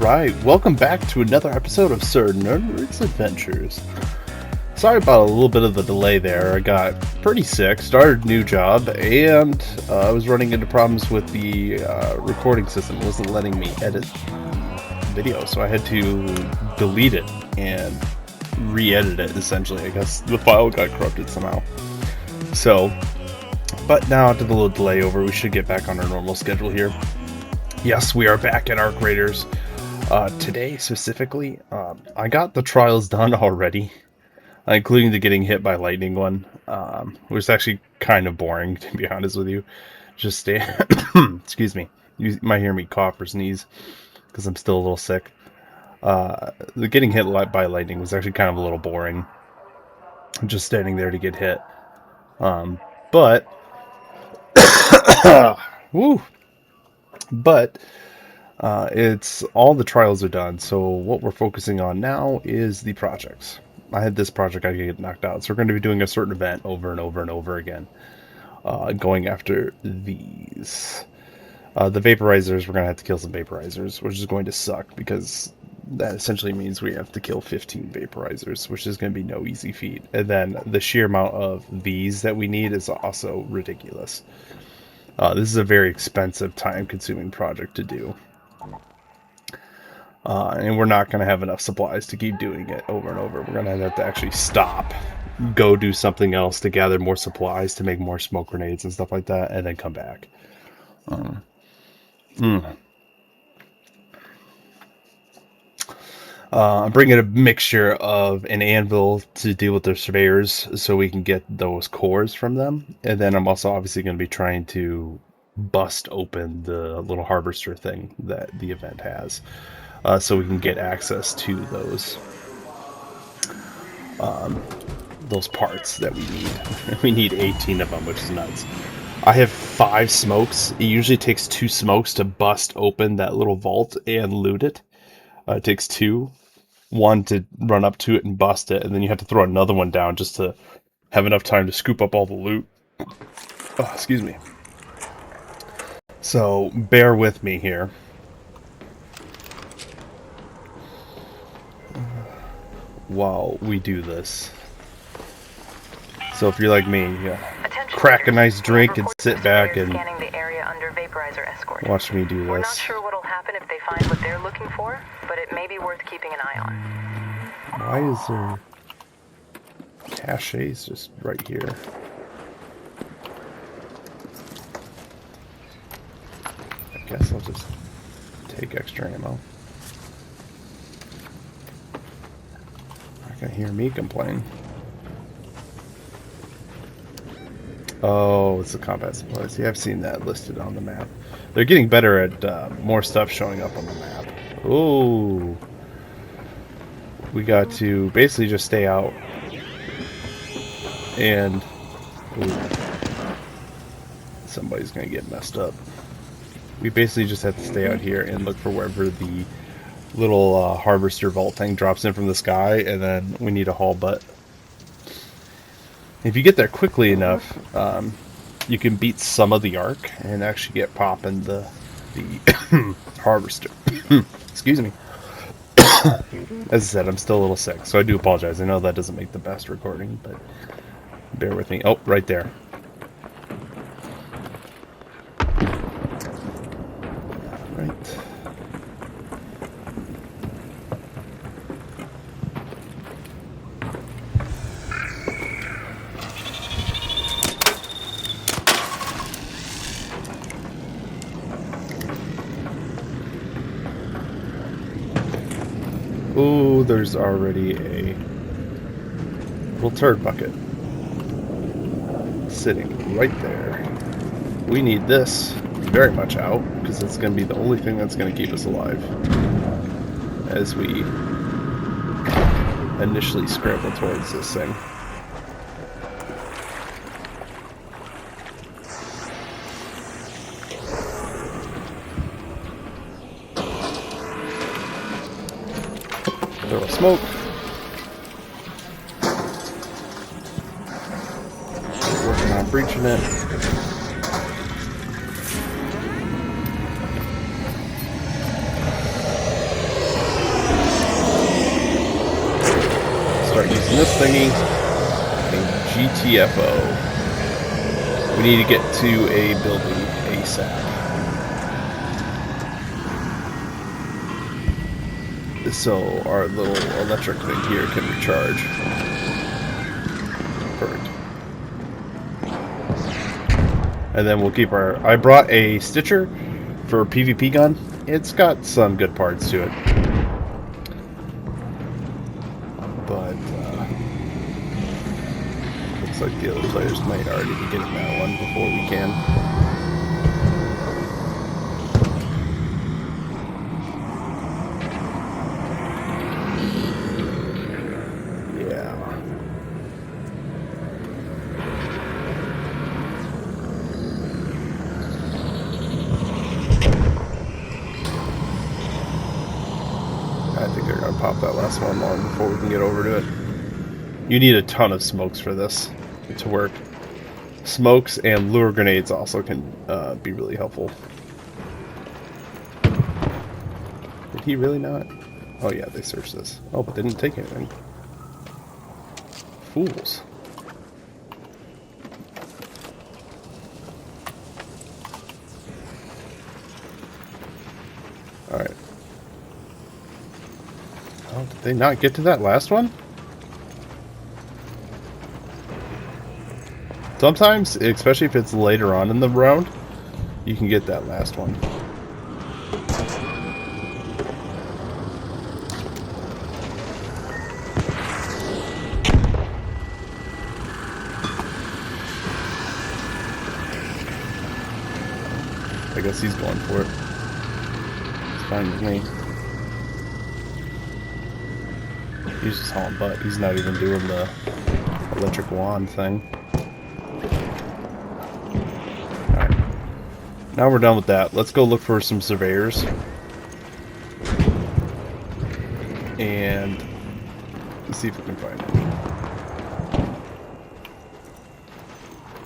Alright, welcome back to another episode of Sir Nirnroot's Adventures. Sorry about a little bit of the delay there. I got pretty sick, started a new job, and I was running into problems with the recording system. It wasn't letting me edit video, so I had to delete it and re-edit it, essentially. I guess the file got corrupted somehow. So, but now after the little delay over, we should get back on our normal schedule here. Yes, we are back at Arc Raiders. Today, specifically, I got the trials done already, including the getting hit by lightning one, which is actually kind of boring, to be honest with you. Just stay... Excuse me. You might hear me cough or sneeze, because I'm still a little sick. The getting hit by lightning was actually kind of a little boring. Just standing there to get hit. But... Woo! But it's all the trials are done, so what we're focusing on now is the projects. I had this project I could get knocked out, so we're going to be doing a certain event over and over and over again, going after these. The vaporizers, we're going to have to kill some vaporizers, which is going to suck, because that essentially means we have to kill 15 vaporizers, which is going to be no easy feat. And then the sheer amount of these that we need is also ridiculous. This is a very expensive, time-consuming project to do. And we're not going to have enough supplies to keep doing it over and over. We're going to have to actually stop, go do something else to gather more supplies, to make more smoke grenades and stuff like that, and then come back. I'm bringing a mixture of an anvil to deal with the surveyors so we can get those cores from them. And then I'm also obviously going to be trying to bust open the little harvester thing that the event has, so we can get access to those parts that we need. We need 18 of them, which is nuts. I have 5 smokes. It usually takes 2 smokes to bust open that little vault and loot it. It takes 2. 1 to run up to it and bust it, and then you have to throw another one down just to have enough time to scoop up all the loot. Oh, excuse me. So, bear with me here. While we do this. So if you're like me, crack a nice drink and sit back and watch me do this. We're not sure what'll happen if they find what they're looking for, but it may be worth keeping an eye on. Why is there caches just right here? I guess I'll just take extra ammo. I can hear me complain. Oh, it's the combat supplies. Yeah, I've seen that listed on the map. They're getting better at more stuff showing up on the map. Oh, we got to basically just stay out and somebody's gonna get messed up. We basically just have to stay out here and look for wherever the little harvester vault thing drops in from the sky, and then we need a haul butt. If you get there quickly enough, you can beat some of the arc and actually get popping the harvester. Excuse me. As I said, I'm still a little sick, so I do apologize. I know that doesn't make the best recording, but bear with me. Oh, right there. Right. Ooh, there's already a little turd bucket sitting right there. We need this very much out, because it's going to be the only thing that's going to keep us alive as we initially scramble towards this thing. Throw a smoke. Working on breaching it. this thingy. And GTFO. We need to get to a building ASAP. So our little electric thing here can recharge. Perfect. And then we'll keep our... I brought a Stitcher for a PvP gun. It's got some good parts to it. But, looks like the other players might already be getting that one before we can. I think they're going to pop that last one long before we can get over to it. You need a ton of smokes for this to work. Smokes and lure grenades also can be really helpful. Did he really not? Oh yeah, they searched this. Oh, but they didn't take anything. Fools. Alright. Oh, did they not get to that last one? Sometimes, especially if it's later on in the round, you can get that last one. I guess he's going for it. It's fine with me. He's just hauling butt. He's not even doing the electric wand thing. Alright. Now we're done with that. Let's go look for some surveyors. And let's see if we can find any.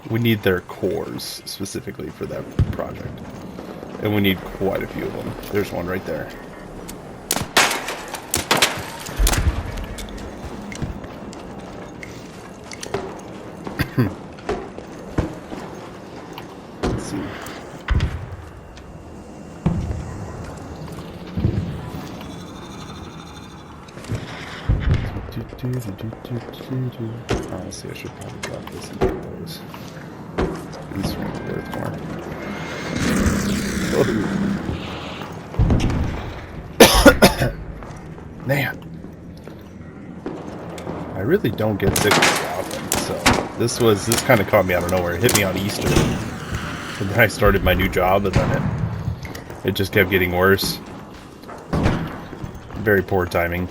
We need their cores specifically for that project. And we need quite a few of them. There's one right there. Let's see. Honestly, I should probably drop this and get those. These are worth more. Man, I really don't get sick very often. So this kind of caught me out of nowhere. It hit me on Easter, and then I started my new job, and then it just kept getting worse. Very poor timing.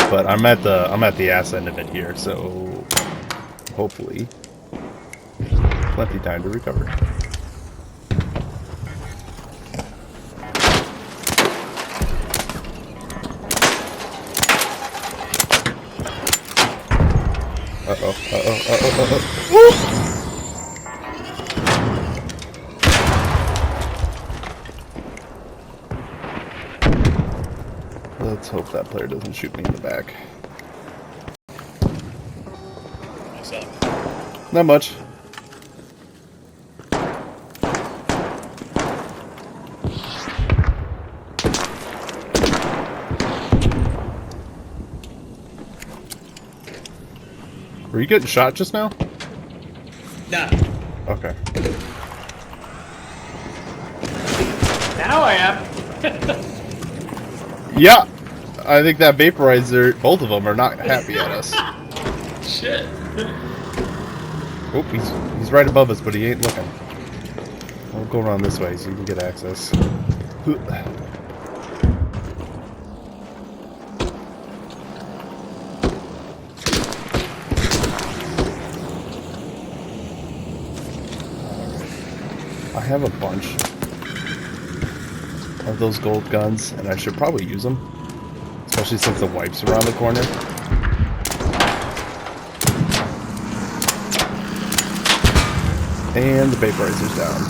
But I'm at the ass end of it here, so hopefully plenty time to recover. Let's hope that player doesn't shoot me in the back. What's up? Not much. Were you getting shot just now? No. Okay. Now I am. Yeah! I think that vaporizer, both of them are not happy at us. Shit. Oh, he's right above us, but he ain't looking. We'll go around this way so you can get access. I have a bunch of those gold guns, and I should probably use them, especially since the wipe's around the corner. And the vaporizer's down.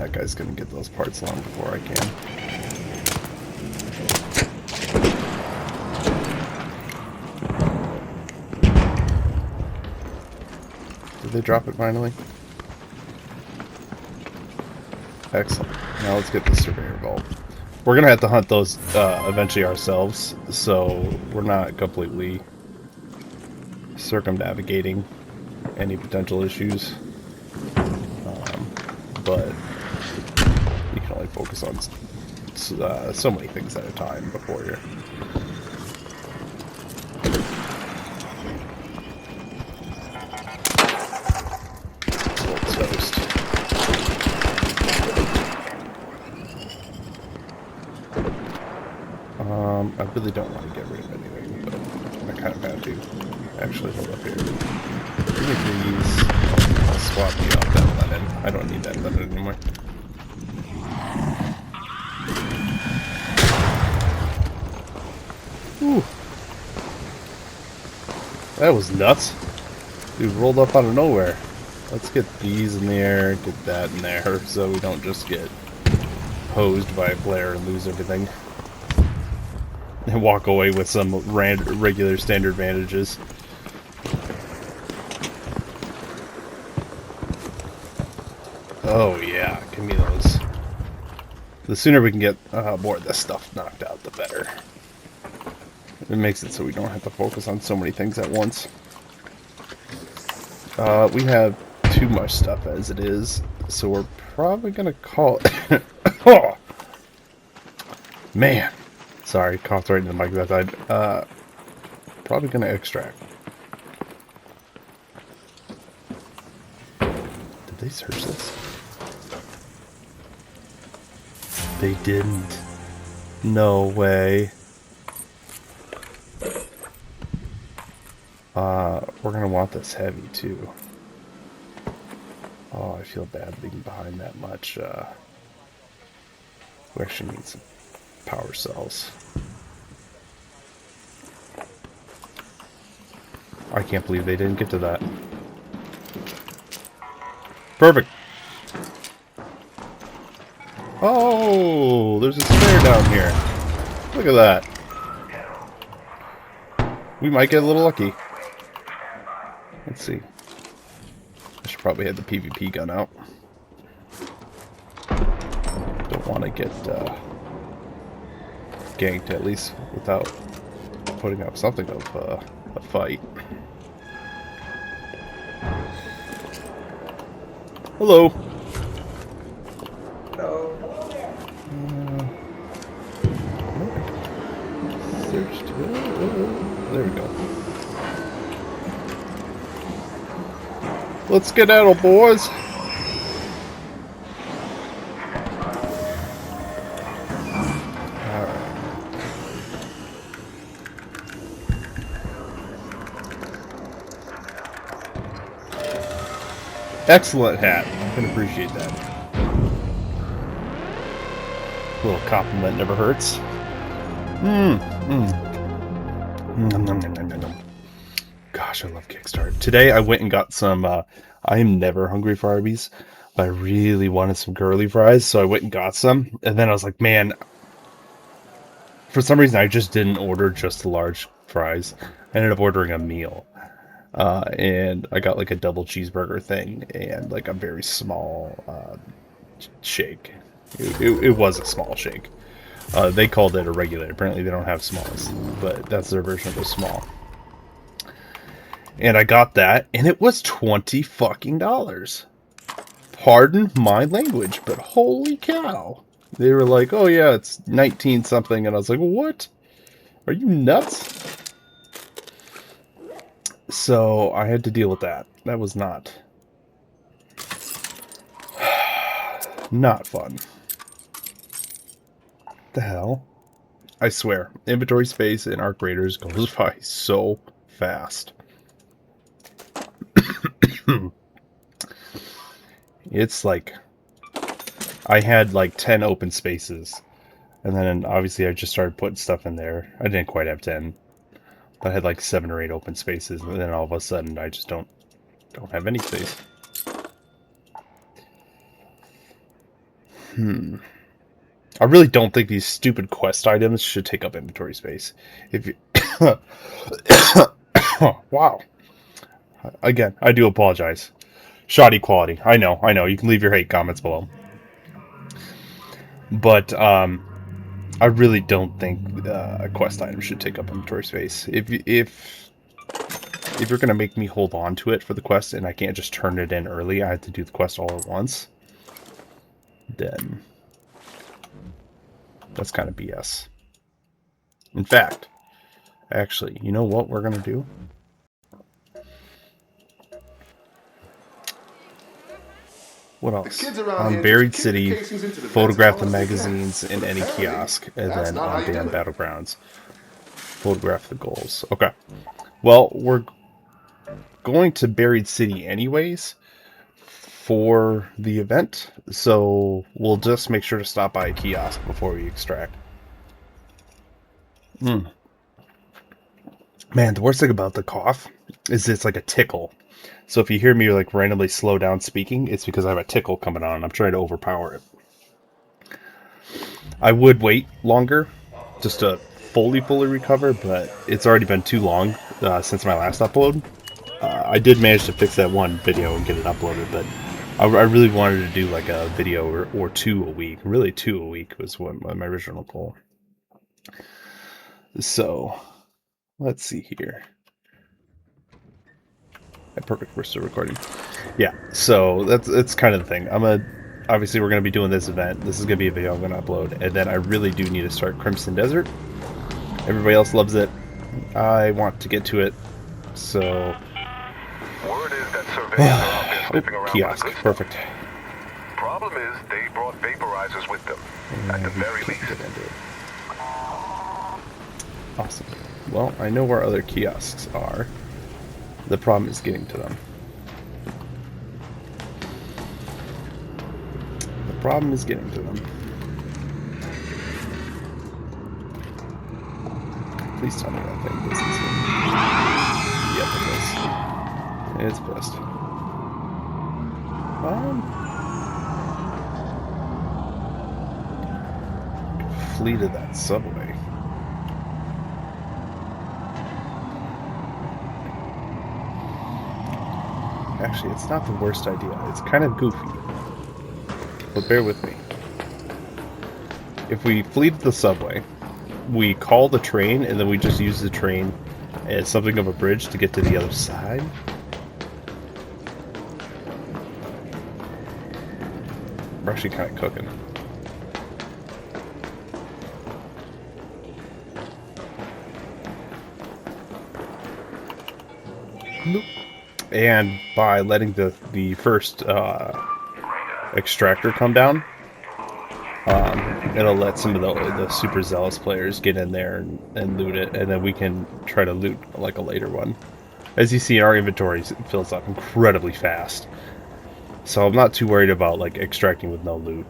that guy's gonna get those parts long before I can. Did they drop it finally? Excellent. Now let's get the surveyor vault. We're gonna have to hunt those eventually ourselves, so we're not completely circumnavigating any potential issues. But you can only focus on so many things at a time before you're... toast. I really don't want to get rid of anything, but I kind of have to. Actually, hold up here. Give me these. I'll swap you out that linen. I don't need that linen anymore. Ooh. That was nuts. Dude rolled up out of nowhere. Let's get these in the air, get that in there, so we don't just get hosed by a flare and lose everything. And walk away with some regular standard bandages. Oh yeah, give me those. The sooner we can get more of this stuff knocked out, the better. It makes it so we don't have to focus on so many things at once. We have too much stuff as it is, so we're probably gonna call it... Oh! Man! Sorry, coughed right in the mic that side. Probably gonna extract. Did they search this? They didn't. No way. We're gonna want this heavy too. Oh, I feel bad leaving behind that much. We actually need some power cells. I can't believe they didn't get to that. Perfect. Oh, there's a snare down here. Look at that. We might get a little lucky. Let's see. I should probably have the PvP gun out. Don't want to get ganked, at least without putting up something of a fight. Hello. Hello. Searched. There we go. Let's skedaddle, boys. Excellent hat. I can appreciate that. A little compliment never hurts. Gosh, I love Kickstarter. Today I went and got some, I am never hungry for Arby's, but I really wanted some curly fries, so I went and got some, and then I was like, man, for some reason I just didn't order just the large fries. I ended up ordering a meal. And I got like a double cheeseburger thing and like a very small shake. It was a small shake. They called it a regular. Apparently they don't have smalls, but that's their version of a small. And I got that, and it was $20 fucking. Pardon my language, but holy cow! They were like, "Oh yeah, it's 19 something," and I was like, "What? Are you nuts?" So I had to deal with that. That was not fun. What the hell? I swear, inventory space in Arc Raiders goes by so fast. It's like I had like 10 open spaces, and then obviously I just started putting stuff in there. I didn't quite have 10. I had like 7 or 8 open spaces, and then all of a sudden I just don't have any space. I really don't think these stupid quest items should take up inventory space. If you... Wow. Again, I do apologize. Shoddy quality. I know. You can leave your hate comments below. But, I really don't think quest items should take up inventory space. If you're going to make me hold on to it for the quest and I can't just turn it in early, I have to do the quest all at once, then that's kind of BS. In fact, actually, you know what we're going to do? What else? On Buried City, photograph the magazines in any kiosk, and then on Damn Battlegrounds, photograph the goals. Okay. Well, we're going to Buried City anyways for the event, so we'll just make sure to stop by a kiosk before we extract. Man, the worst thing about the cough is it's like a tickle. So if you hear me like randomly slow down speaking, it's because I have a tickle coming on. I'm trying to overpower it. I would wait longer just to fully recover, but it's already been too long since my last upload. I did manage to fix that one video and get it uploaded, but I really wanted to do like a video or two a week. Really 2 a week was what my original goal. So, let's see here. Perfect, we're still recording. Yeah, so that's kind of the thing. Obviously we're gonna be doing this event. This is gonna be a video I'm gonna upload, and then I really do need to start Crimson Desert. Everybody else loves it. I want to get to it, so. Word is that surveyors are out there sniffing around kiosk, for good perfect. stuff. Problem is, they brought vaporizers with them, at the very least. Awesome. Well, I know where other kiosks are. The problem is getting to them. The problem is getting to them. Please tell me that thing doesn't see me. Yep, it does. It's pissed. Flee to that subway. Actually, it's not the worst idea. It's kind of goofy. But bear with me. If we flee to the subway, we call the train, and then we just use the train as something of a bridge to get to the other side. We're actually kind of cooking. Nope. And by letting the first extractor come down, it'll let some of the super zealous players get in there and loot it, and then we can try to loot like a later one. As you see, our inventory fills up incredibly fast, so I'm not too worried about like extracting with no loot.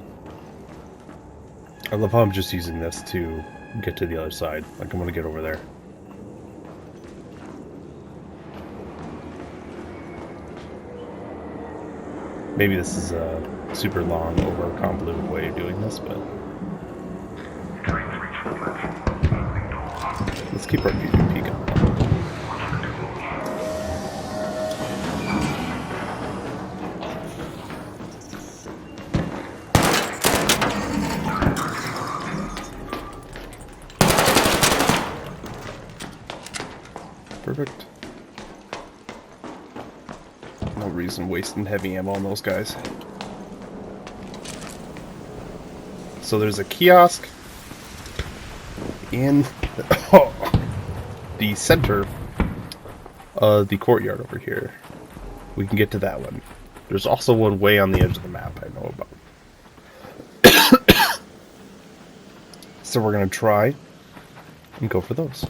I love how I'm just using this to get to the other side. Like I'm gonna get over there. Maybe this is a super long, over-convoluted way of doing this, but let's keep our PvP going. Perfect. No reason wasting heavy ammo on those guys. So there's a kiosk in the center of the courtyard over here. We can get to that one. There's also one way on the edge of the map I know about. So we're going to try and go for those.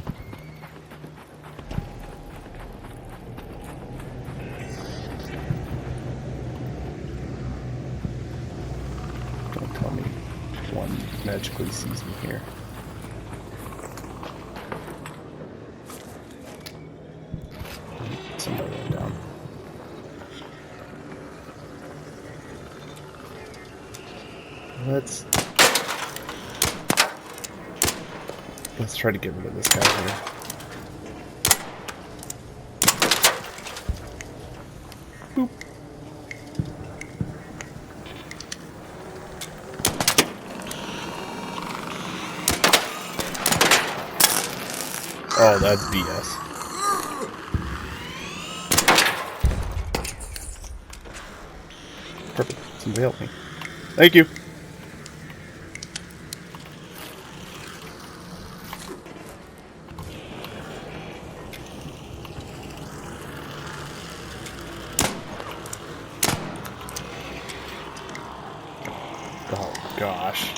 Magically sees me here. Somebody went down. Let's try to get rid of this guy here. Boop. Oh, that's BS. Perfect. Somebody help me. Thank you. Oh, gosh.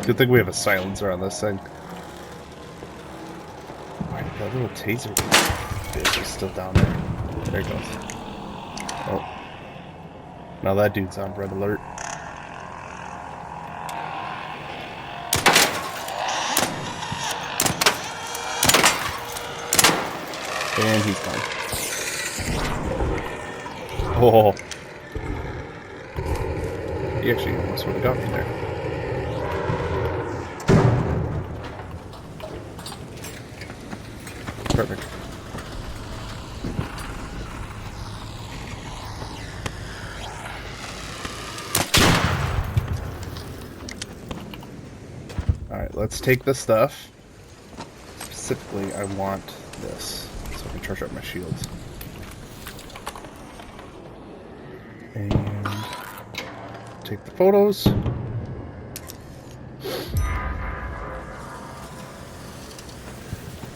Good thing we have a silencer on this thing. Alright, that little taser bitch is still down there. There he goes. Oh. Now that dude's on red alert. And he's gone. Oh. He actually almost would have got me there. Perfect. Alright, let's take this stuff. Specifically, I want this, so I can charge up my shields. And take the photos.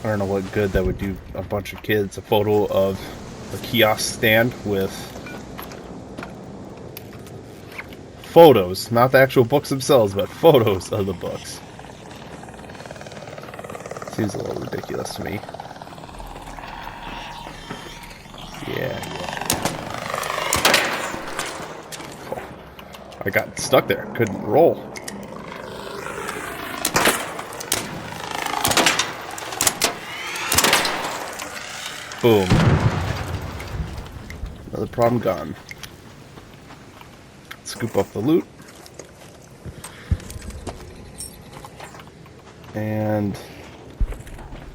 I don't know what good that would do a bunch of kids. A photo of a kiosk stand with photos, not the actual books themselves, but photos of the books. Seems a little ridiculous to me. Yeah. Oh, I got stuck there. Couldn't roll. Boom. Another problem gone. Scoop up the loot. And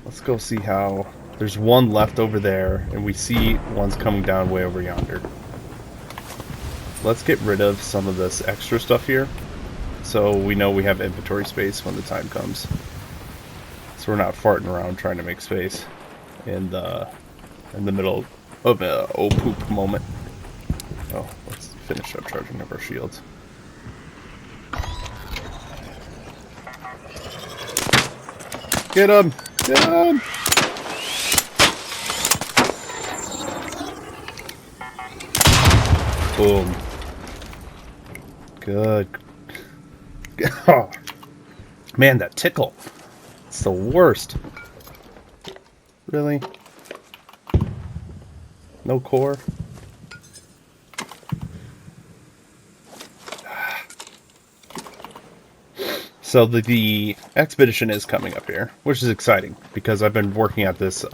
let's go see how... There's one left over there, and we see one's coming down way over yonder. Let's get rid of some of this extra stuff here, so we know we have inventory space when the time comes. So we're not farting around trying to make space in the middle of a oh poop moment. Oh, let's finish up charging up our shields. Get him! Get him! Boom. Good. Oh. Man, that tickle. It's the worst. Really? No core? So the expedition is coming up here, which is exciting because I've been working at this.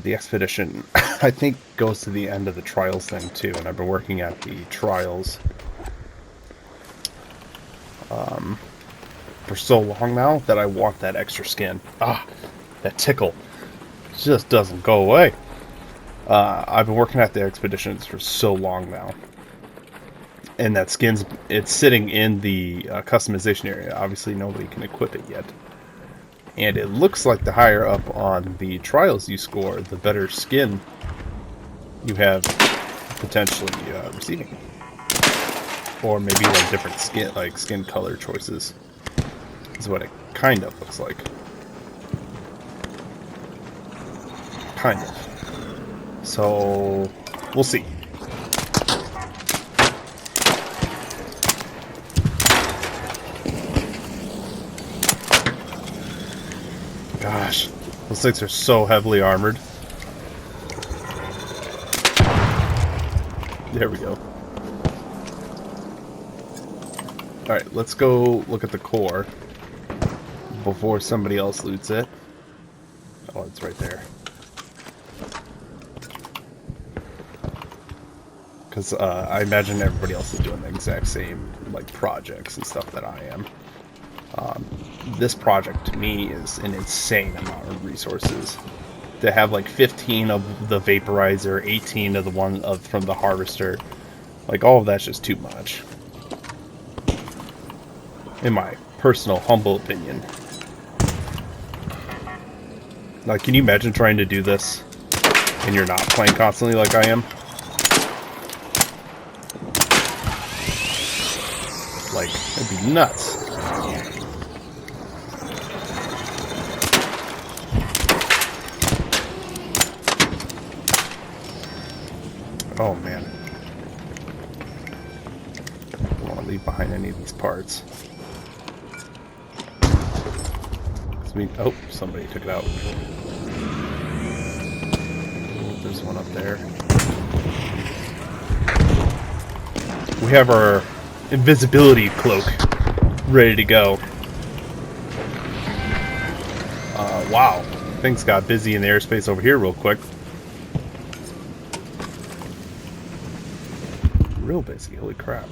The expedition, I think, goes to the end of the trials thing too, and I've been working at the trials for so long now that I want that extra skin. Ah, that tickle just doesn't go away. I've been working at the expeditions for so long now. And that skin's, it's sitting in the customization area. Obviously, nobody can equip it yet. And it looks like the higher up on the trials you score, the better skin you have potentially receiving. Or maybe like different skin color choices. Is what it kind of looks like. Kind of. So, we'll see. Gosh, those things are so heavily armored. There we go. Alright, let's go look at the core before somebody else loots it. Oh, it's right there. because I imagine everybody else is doing the exact same like projects and stuff that I am. This project to me is an insane amount of resources. To have like 15 of the vaporizer, 18 of the one from the harvester, like all of that's just too much. In my personal humble opinion. Like, can you imagine trying to do this and you're not playing constantly like I am? Like, it'd be nuts. Oh man. Don't want to leave behind any of these parts. Oh, somebody took it out. Oh, there's one up there. We have our invisibility cloak ready to go. Wow. Things got busy in the airspace over here real quick. Real busy, holy crap.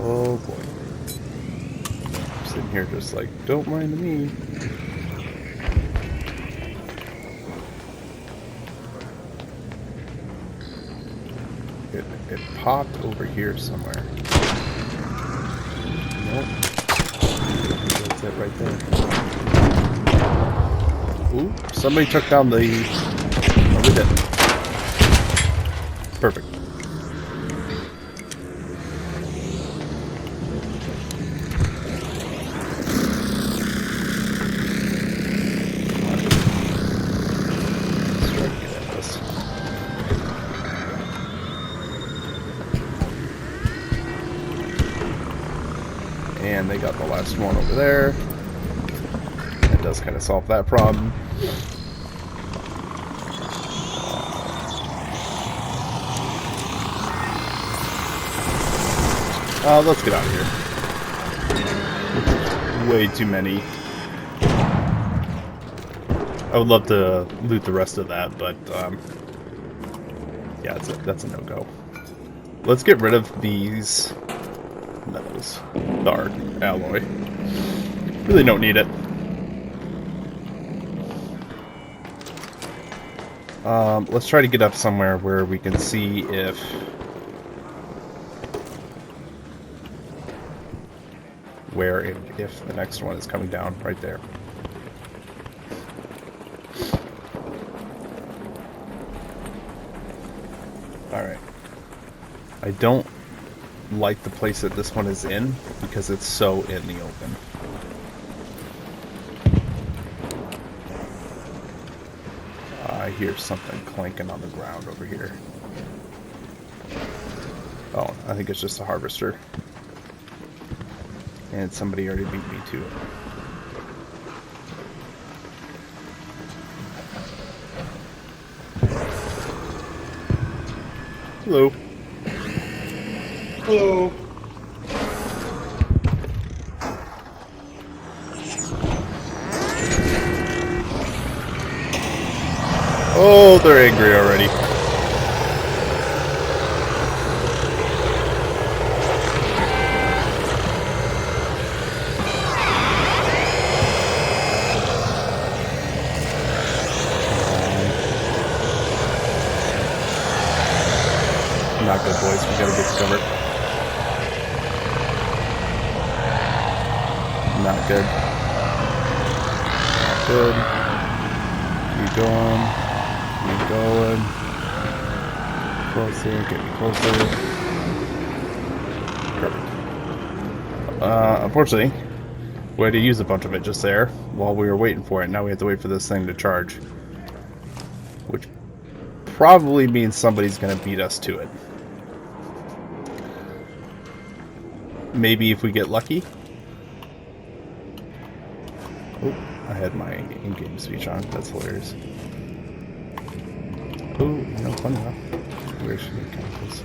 Oh boy. I'm sitting here just like, don't mind me. It popped over here somewhere. Nope. That's it right there. Ooh, somebody took down the... Oh, we did. Perfect. And they got the last one over there. That does kind of solve that problem. Let's get out of here. Way too many. I would love to loot the rest of that, but yeah, that's a no-go. Let's get rid of these metals. Dark alloy. Really don't need it. Let's try to get up somewhere where we can see if if the next one is coming down right there. Alright. I don't like the place that this one is in because it's so in the open. I hear something clanking on the ground over here. Oh, I think it's just a harvester. And somebody already beat me to it. Hello. Hello. Oh, they're angry already. Not good, boys. We gotta get to cover. Not good. Not good. Keep going. Keep going. Closer. Get me closer. Perfect. Unfortunately, we had to use a bunch of it just there while we were waiting for it. Now we have to wait for this thing to charge. Which probably means somebody's going to beat us to it. Maybe if we get lucky. Oh, I had my in-game speech on. That's hilarious. Oh, no fun enough. Where should we count this?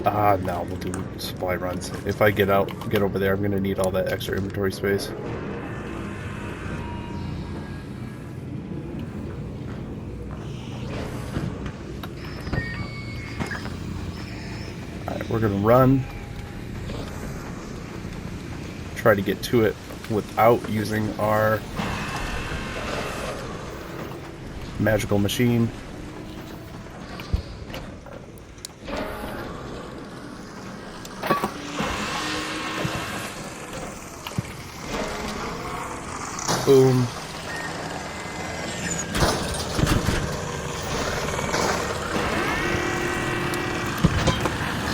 No, we'll do supply runs. If I get over there, I'm gonna need all that extra inventory space. Alright, we're gonna run. Try to get to it without using our magical machine. Boom.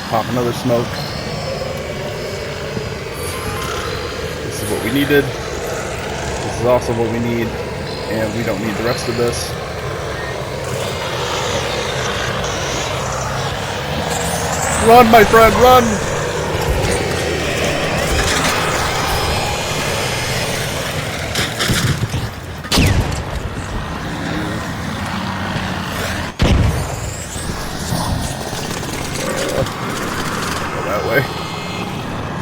Pop another smoke. This is what we needed. This is also what we need. And we don't need the rest of this. Run, my friend, run!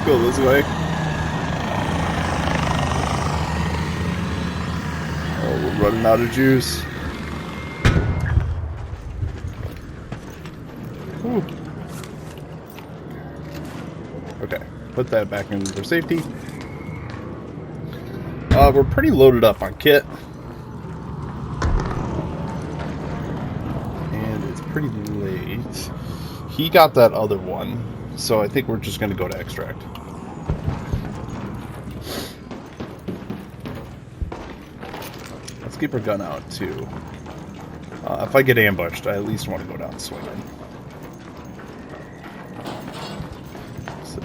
Go this way. Oh, we're running out of juice. Whew. Okay, put that back in for safety. We're pretty loaded up on kit. And it's pretty late. He got that other one, so I think we're just going to go to extract. Let's keep our gun out, too. If I get ambushed, I at least want to go down swinging. So,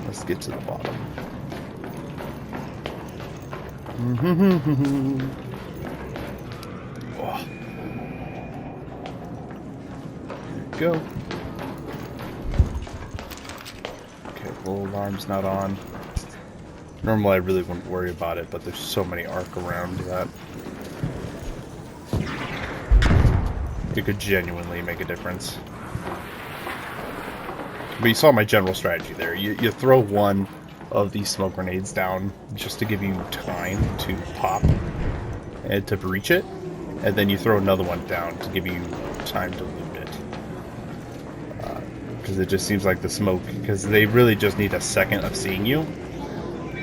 let's get to the bottom. Oh. There we go. Okay, little alarm's not on. Normally I really wouldn't worry about it, but there's so many arc around that it could genuinely make a difference. But you saw my general strategy there. You throw one of these smoke grenades down just to give you time to pop and to breach it, and then you throw another one down to give you time to loot it. Because it just seems like the smoke, because they really just need a second of seeing you,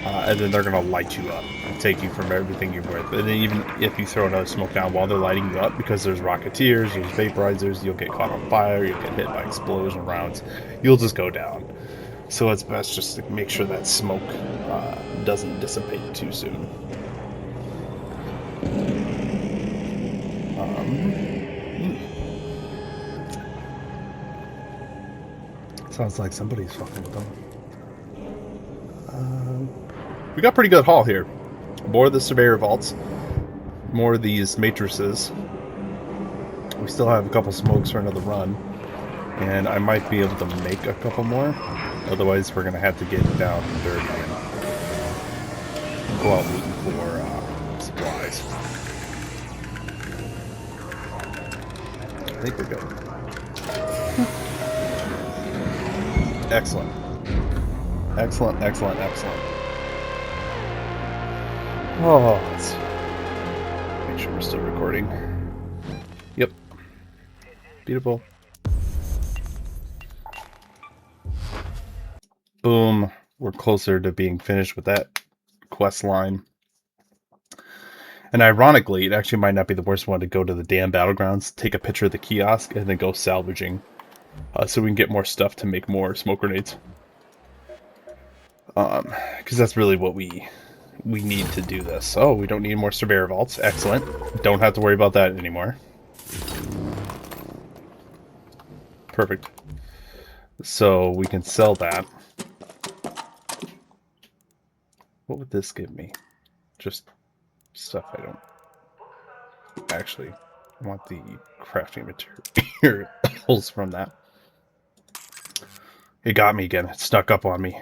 and then they're going to light you up and take you from everything you're worth. And then even if you throw another smoke down while they're lighting you up, because there's rocketeers, there's vaporizers, you'll get caught on fire, you'll get hit by explosion rounds, you'll just go down. So it's best just to make sure that smoke doesn't dissipate too soon. Sounds like somebody's fucking with them. We got pretty good haul here. More of the surveyor vaults, more of these matrices. We still have a couple smokes for another run, and I might be able to make a couple more. Otherwise, we're gonna have to get down and dirty and go out looting for supplies. I think we're good. Excellent. Excellent, excellent, excellent. Oh, let's make sure we're still recording. Yep. Beautiful. Boom. We're closer to being finished with that quest line. And ironically, it actually might not be the worst one to go to the damn battlegrounds, take a picture of the kiosk, and then go salvaging. So we can get more stuff to make more smoke grenades. Because that's really what we need to do this. Oh, we don't need more surveyor vaults. Excellent. Don't have to worry about that anymore. Perfect. So we can sell that. What would this give me? Just stuff I don't actually want the crafting materials from that. It got me again. It snuck up on me.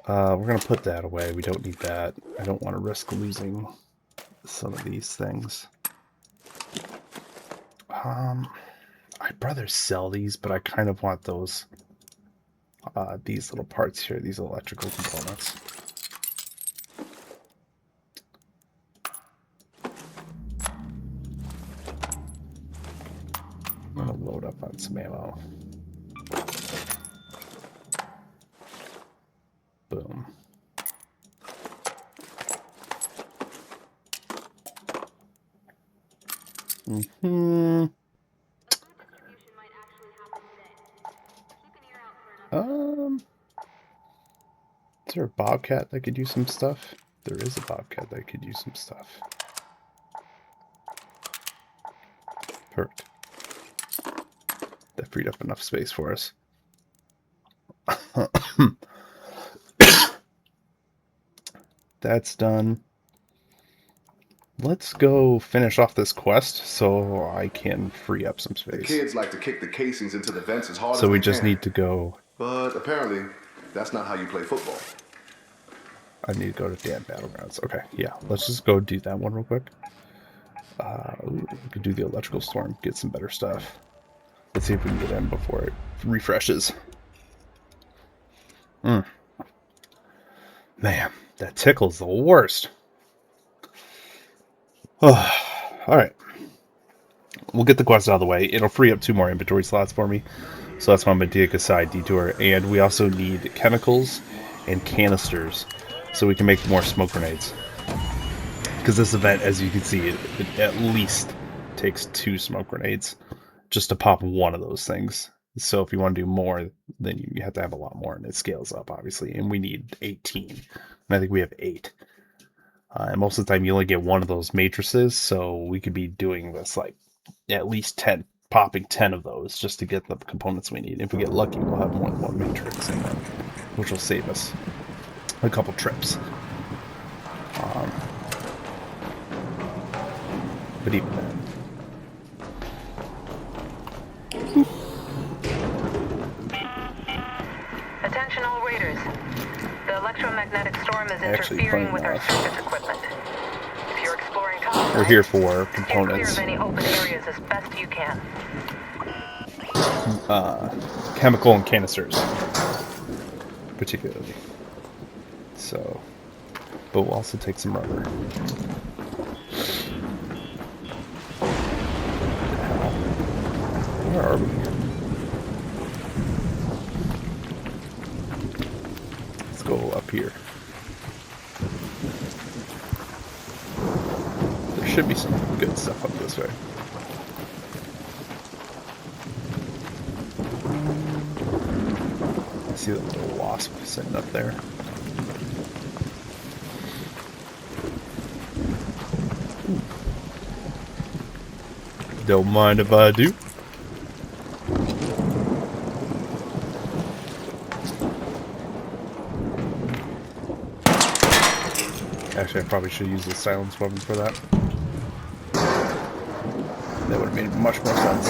We're going to put that away. We don't need that. I don't want to risk losing some of these things. I'd rather sell these, but I kind of want these little parts here, these electrical components. I'm gonna load up on some ammo. Boom. Mm-hmm. Is there a bobcat that could use some stuff? There is a bobcat that could use some stuff. Perfect. That freed up enough space for us. That's done. Let's go finish off this quest so I can free up some The space. kids like to kick the casings into the vents as hard as So they we can. just need to go. But apparently, that's not how you play football. I need to go to Dan Battlegrounds. Okay, yeah. Let's just go do that one real quick. We could do the electrical storm, get some better stuff. Let's see if we can get in before it refreshes. Man, that tickle's the worst. Alright. We'll get the quest out of the way. It'll free up 2 more inventory slots for me. So that's why I'm going to take a side detour. And we also need chemicals and canisters so we can make more smoke grenades. Because this event, as you can see, it at least takes 2 smoke grenades just to pop one of those things. So if you want to do more, then you have to have a lot more, and it scales up, obviously. And we need 18. And I think we have 8. And most of the time, you only get one of those matrices, so we could be doing this like at least 10, popping 10 of those just to get the components we need. If we get lucky, we'll have more than one matrix in them, which will save us a couple trips. But even then. Attention all raiders. The electromagnetic storm is Actually, interfering with our funny enough, circuit equipment. If you're exploring top we're here for steer components. clear of any open areas as best you can. Chemical and canisters, particularly. So, but we'll also take some rubber. Where are we? Let's go up here. There should be some good stuff up this way. I see the little wasp sitting up there. Ooh. Don't mind if I do. Actually, I probably should use the silence weapon for that. That would have made much more sense.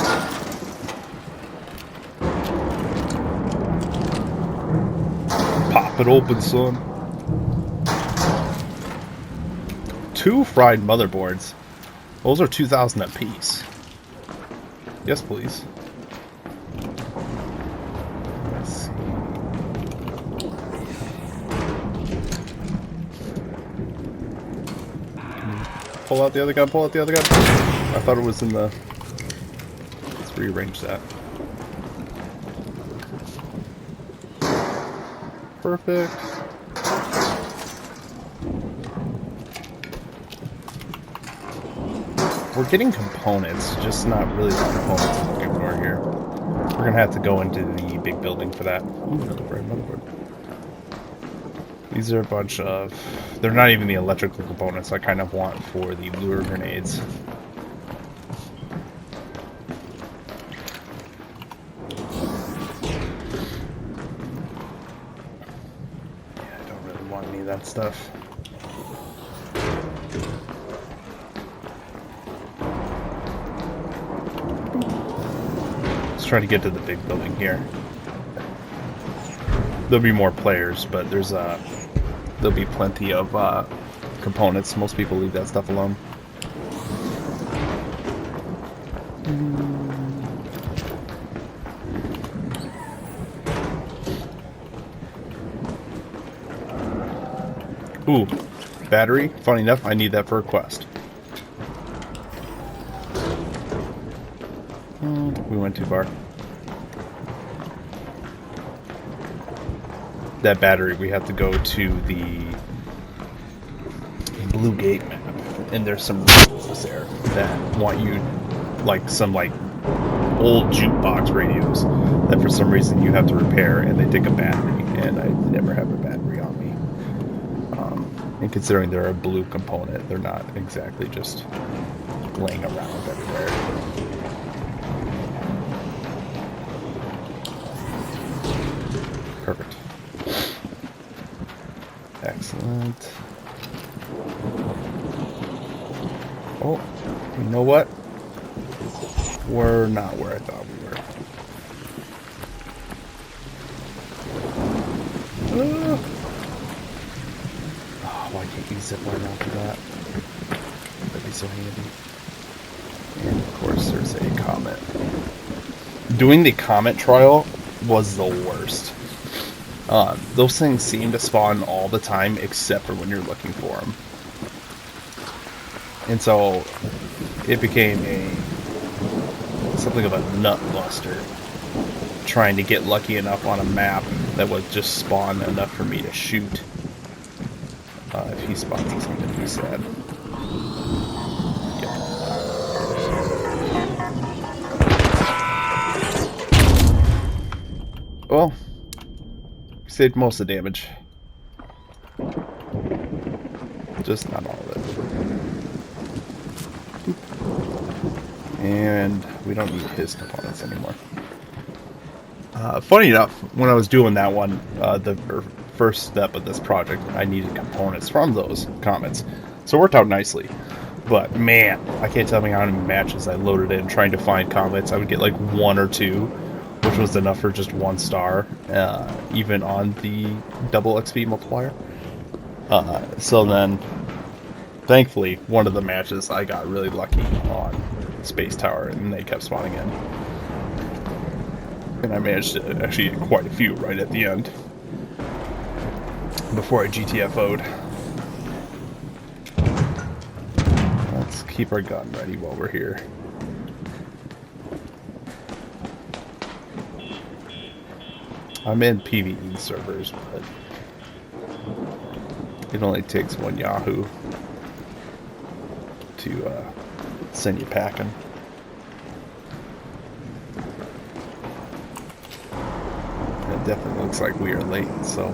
Pop it open, son. 2 fried motherboards. Those are 2,000 apiece. Yes, please. Let's see. Pull out the other gun, pull out the other gun. I thought it was in the... Let's rearrange that. Perfect. We're getting components, just not really the components I'm looking for here. We're gonna have to go into the big building for that. Ooh, another bright motherboard. These are a bunch of... They're not even the electrical components I kind of want for the lure grenades. Yeah, I don't really want any of that stuff. Let's try to get to the big building here. There'll be more players, but there'll be plenty of components. Most people leave that stuff alone. Ooh, battery. Funny enough, I need that for a quest. We went too far. That battery, we have to go to the Blue Gate map, and there's some radios there that want you, like some like old jukebox radios that for some reason you have to repair, and they take a battery, and I never have a battery on me. And considering they're a blue component, they're not exactly just laying around everywhere. Perfect. Excellent. Oh, you know what? We're not where I thought we were. Oh, why can't you zip line after that? That'd be so handy. And of course, there's a comet. Doing the comet trial was the worst. Those things seem to spawn all the time except for when you're looking for them. And so it became something of a nut buster trying to get lucky enough on a map that would just spawn enough for me to shoot. If he spawns this, I'm going to be sad. Yep. Well, we saved most of the damage. Just not all of it. And we don't need his components anymore. Funny enough, when I was doing that one, the first step of this project, I needed components from those comets. So it worked out nicely. But man, I can't tell me how many matches I loaded in trying to find comets. I would get like 1 or 2, which was enough for just 1 star, even on the double XP multiplier. So then, thankfully, one of the matches I got really lucky on Space Tower, and they kept spawning in. And I managed to actually get quite a few right at the end, before I GTFO'd. Let's keep our gun ready while we're here. I'm in PvE servers, but it only takes one Yahoo to send you packing. It definitely looks like we are late, so...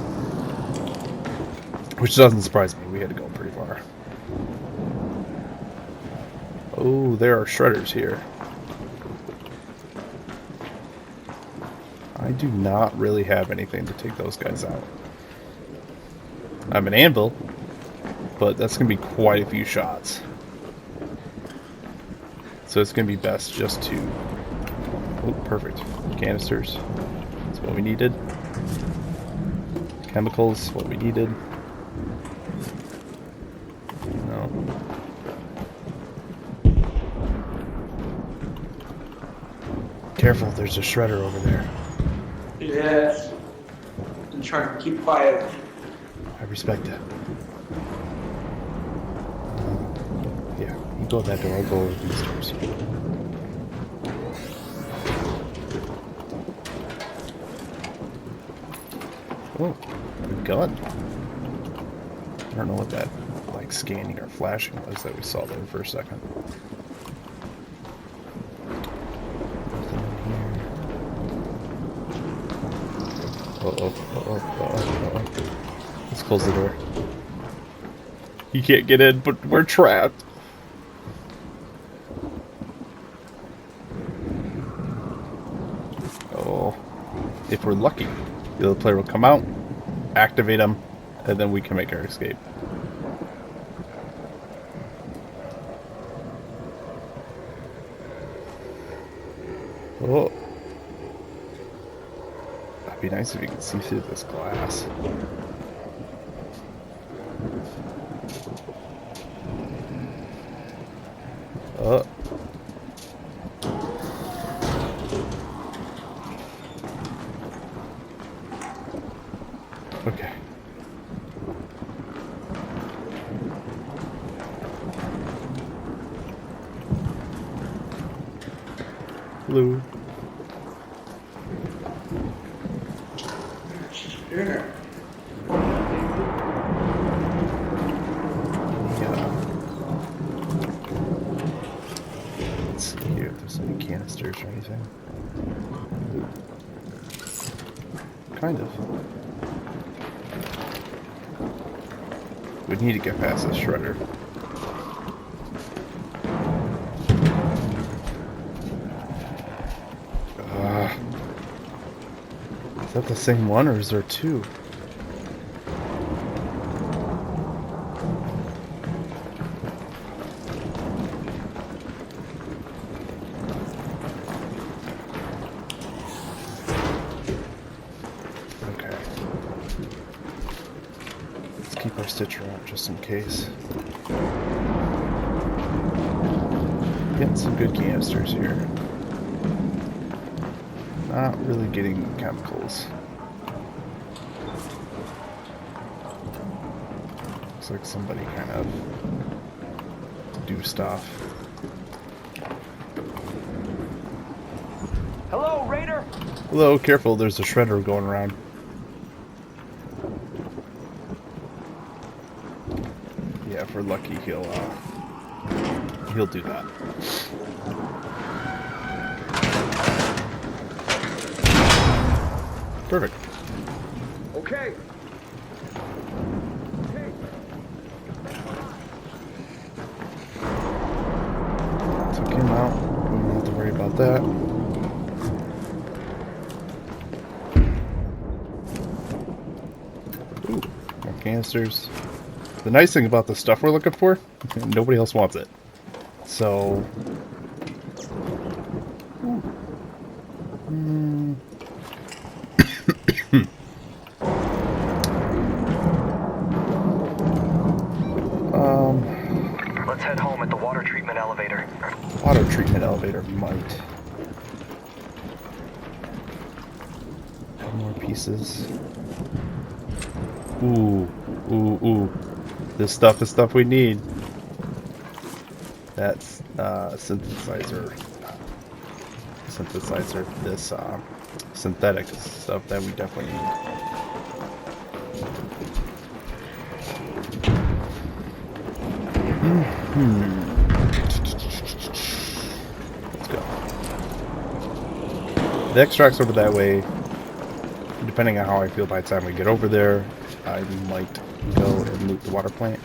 Which doesn't surprise me, we had to go pretty far. Oh, there are shredders here. I do not really have anything to take those guys out. I have an anvil, but that's going to be quite a few shots. So it's going to be best just to... Oh, perfect. Canisters. That's what we needed. Chemicals, what we needed. No. Careful, there's a shredder over there. Yes. I'm trying to keep quiet. I respect it. Yeah, you go that door, I'll go over these doors. Oh, a gun. I don't know what that, like, scanning or flashing was that we saw there for a second. Nothing in here. Uh-oh. Let's close the door. You can't get in, but we're trapped. Oh. If we're lucky, the other player will come out, activate them, and then we can make our escape. Oh. That'd be nice if you could see through this glass. Oh. Okay. Blue. Here. Yeah. Let's see here if there's any canisters or anything. Kind of. We need to get past this shredder. Is that the same one, or is there two? Okay. Let's keep our stitcher out just in case. Getting some good canisters here. Not really getting chemicals. Looks like somebody kind of do stuff. Hello, Raider. Hello, careful, there's a shredder going around. Yeah, if we're lucky, he'll do that. Perfect. Okay. Took him out. We don't have to worry about that. Ooh, more canisters. The nice thing about the stuff we're looking for, nobody else wants it. So... Let's head home at the water treatment elevator. Water treatment elevator might. Have more pieces. Ooh, ooh, ooh. This stuff is stuff we need. That's synthesizer. This synthetic stuff that we definitely need. Let's go. The extract's over that way. Depending on how I feel by the time we get over there, I might go and loot the water plant.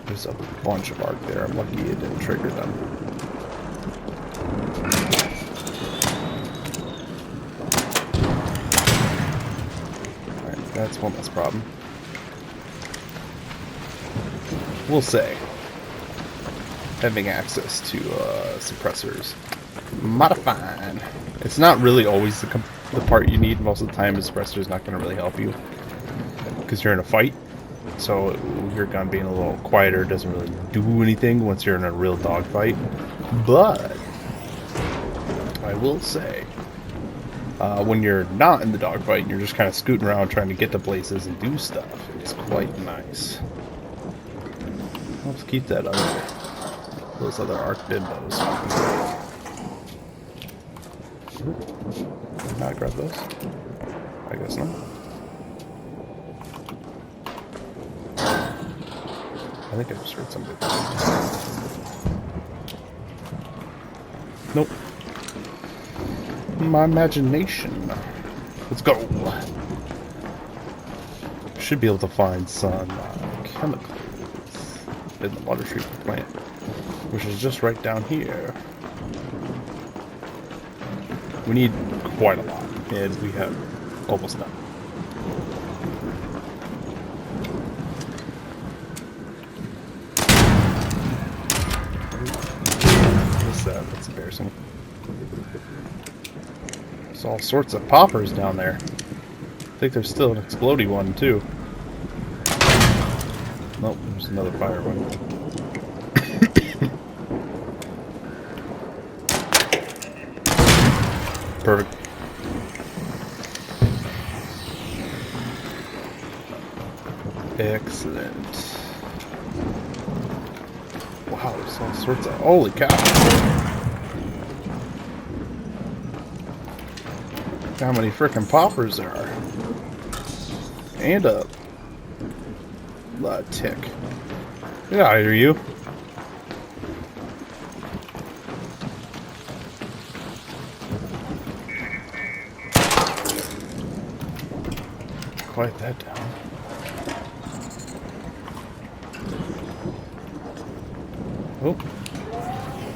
There's a bunch of arc there. I'm lucky it didn't trigger them. Alright, that's one less problem. We'll say. Having access to suppressors. Modifying. It's not really always the part you need. Most of the time, the suppressor is not going to really help you. Because you're in a fight. So your gun being a little quieter doesn't really do anything once you're in a real dogfight. But I will say, when you're not in the dogfight and you're just kind of scooting around trying to get to places and do stuff, it's quite nice. Let's keep that those other arc bimbos. Can I grab those? I guess not. I think I just heard somebody. Nope. My imagination. Let's go. Should be able to find some chemicals in the water treatment plant, which is just right down here. We need quite a lot, and we have almost none. What's that? That's embarrassing. There's all sorts of poppers down there. I think there's still an explodey one, too. Nope, there's another fire one. Perfect. Excellent. There's all sorts of... Holy cow! Look how many frickin' poppers there are. And a tick. Get out of here, you. Quiet that down. Oh.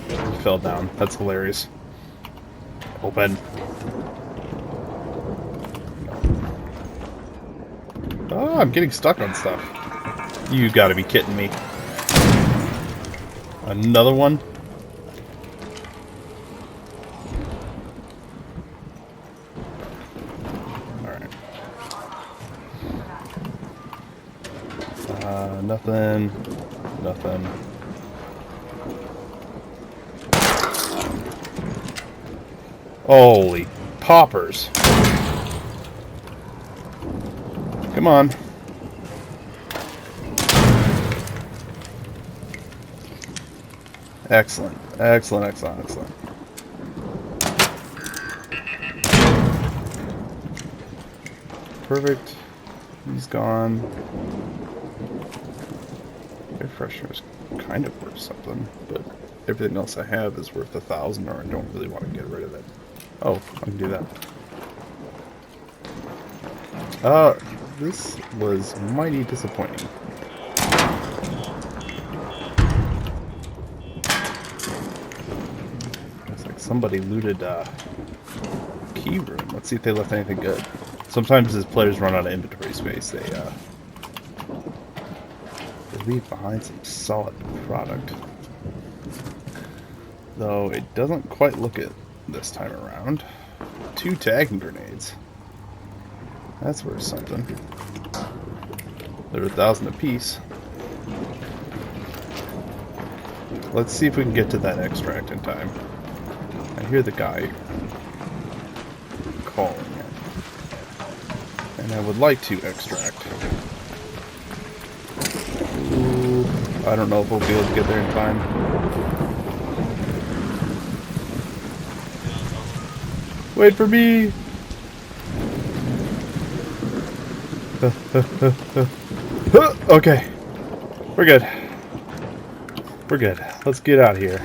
He fell down. That's hilarious. Open. Oh, I'm getting stuck on stuff. You gotta be kidding me. Another one? Alright. Nothing. Nothing. Holy poppers. Come on. Excellent. Excellent, excellent, excellent. Perfect. He's gone. Air freshener's kind of worth something, but everything else I have is worth 1,000, or I don't really want to get rid of it. Oh, I can do that. This was mighty disappointing. Looks like somebody looted key room. Let's see if they left anything good. Sometimes as players run out of inventory space, they leave behind some solid product. Though it doesn't quite look it this time around. 2 tagging grenades. That's worth something. They're 1,000 apiece. Let's see if we can get to that extract in time. I hear the guy calling it. And I would like to extract. Ooh, I don't know if we'll be able to get there in time. Wait for me! Okay. We're good. We're good. Let's get out of here.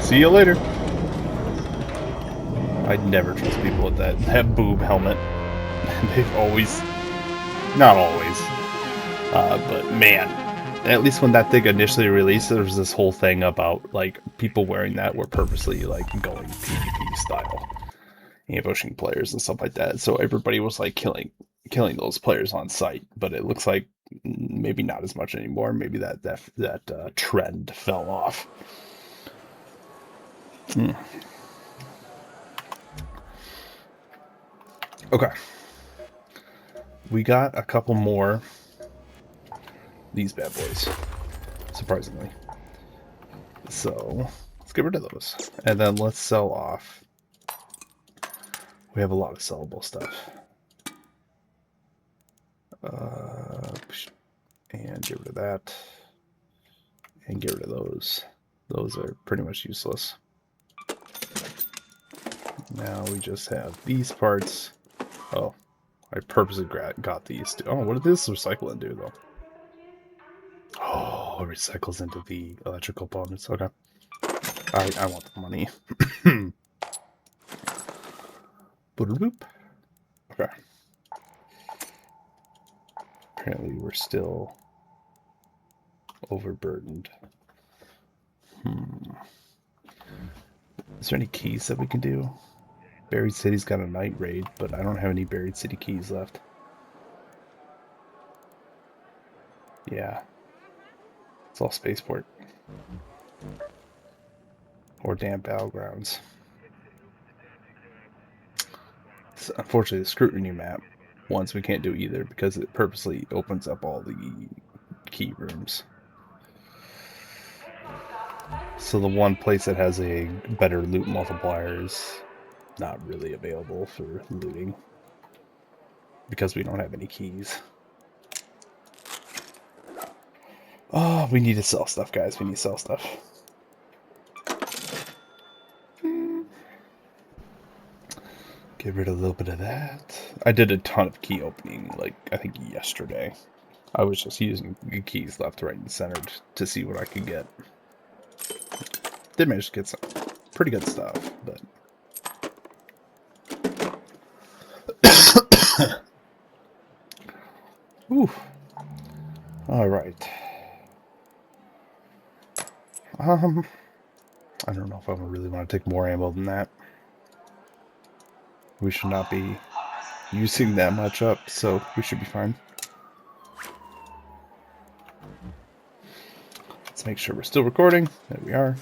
See you later. I'd never trust people with that boob helmet. They've always... Not always. But man. At least when that thing initially released, there was this whole thing about, like, people wearing that were purposely, like, going PvP style. Ambushing players and stuff like that. So everybody was, like, killing those players on sight. But it looks like maybe not as much anymore. Maybe that trend fell off. Okay. We got a couple more these bad boys, surprisingly. So let's get rid of those. And then let's sell off. We have a lot of sellable stuff. And get rid of that. And get rid of those. Those are pretty much useless. Now we just have these parts. Oh, I purposely got these. Oh, what did this recycle do, though? Oh, it recycles into the electrical components. Okay. I want the money. Boop. Okay. Apparently we're still overburdened. Is there any keys that we can do? Buried City's got a night raid, but I don't have any Buried City keys left. Yeah. It's all Spaceport. Or damn Battlegrounds. So, unfortunately, the scrutiny map, once we can't do either because it purposely opens up all the key rooms. So the one place that has a better loot multiplier is not really available for looting because we don't have any keys. Oh, we need to sell stuff, guys. We need to sell stuff. Get rid of a little bit of that. I did a ton of key opening, like, I think yesterday. I was just using the keys left, right, and center to see what I could get. Did manage to get some pretty good stuff, but... Ooh. Alright. I don't know if I really want to take more ammo than that. We should not be using that much up, so we should be fine. Let's make sure we're still recording. There we are.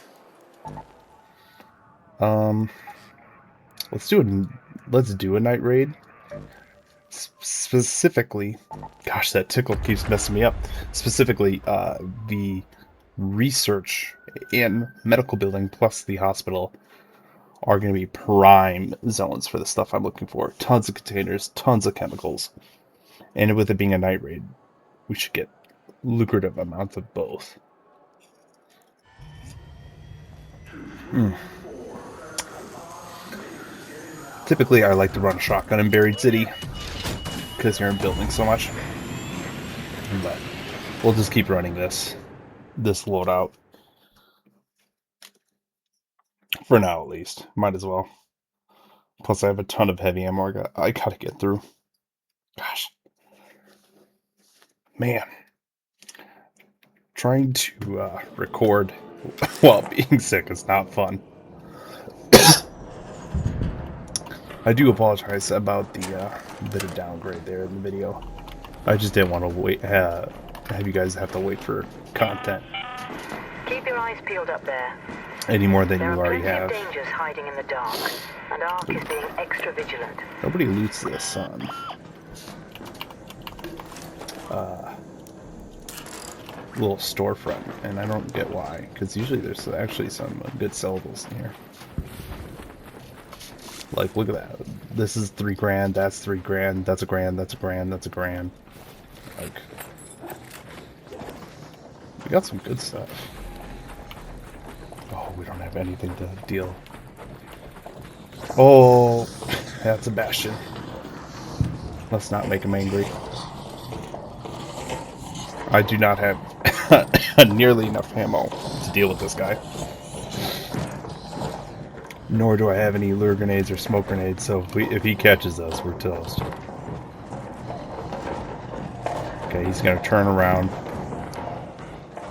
Let's do a night raid. Specifically, gosh, that tickle keeps messing me up. Specifically, the research and medical building plus the hospital are going to be prime zones for the stuff I'm looking for. Tons of containers, tons of chemicals. And with it being a night raid, we should get lucrative amounts of both. Typically, I like to run shotgun in Buried City because you're in buildings so much. But we'll just keep running this loadout. For now, at least. Might as well. Plus, I have a ton of heavy ammo I gotta get through. Gosh. Man. Trying to record while being sick is not fun. I do apologize about the bit of downgrade there in the video. I just didn't want to wait, have you guys have to wait for content Keep your eyes peeled up there. any more than There you are already plenty have. of dangers hiding in the dark, and Ark is being extra vigilant. Nobody loots this son. Little storefront, and I don't get why, because usually there's actually some good sellables in here. Like, look at that. This is $3,000, that's $3,000, that's $1,000, that's $1,000, that's $1,000. Like, we got some good stuff. Oh, we don't have anything to deal. Oh, that's a bastion. Let's not make him angry. I do not have nearly enough ammo to deal with this guy. Nor do I have any lure grenades or smoke grenades, so if he catches us, we're toast. Okay, he's going to turn around.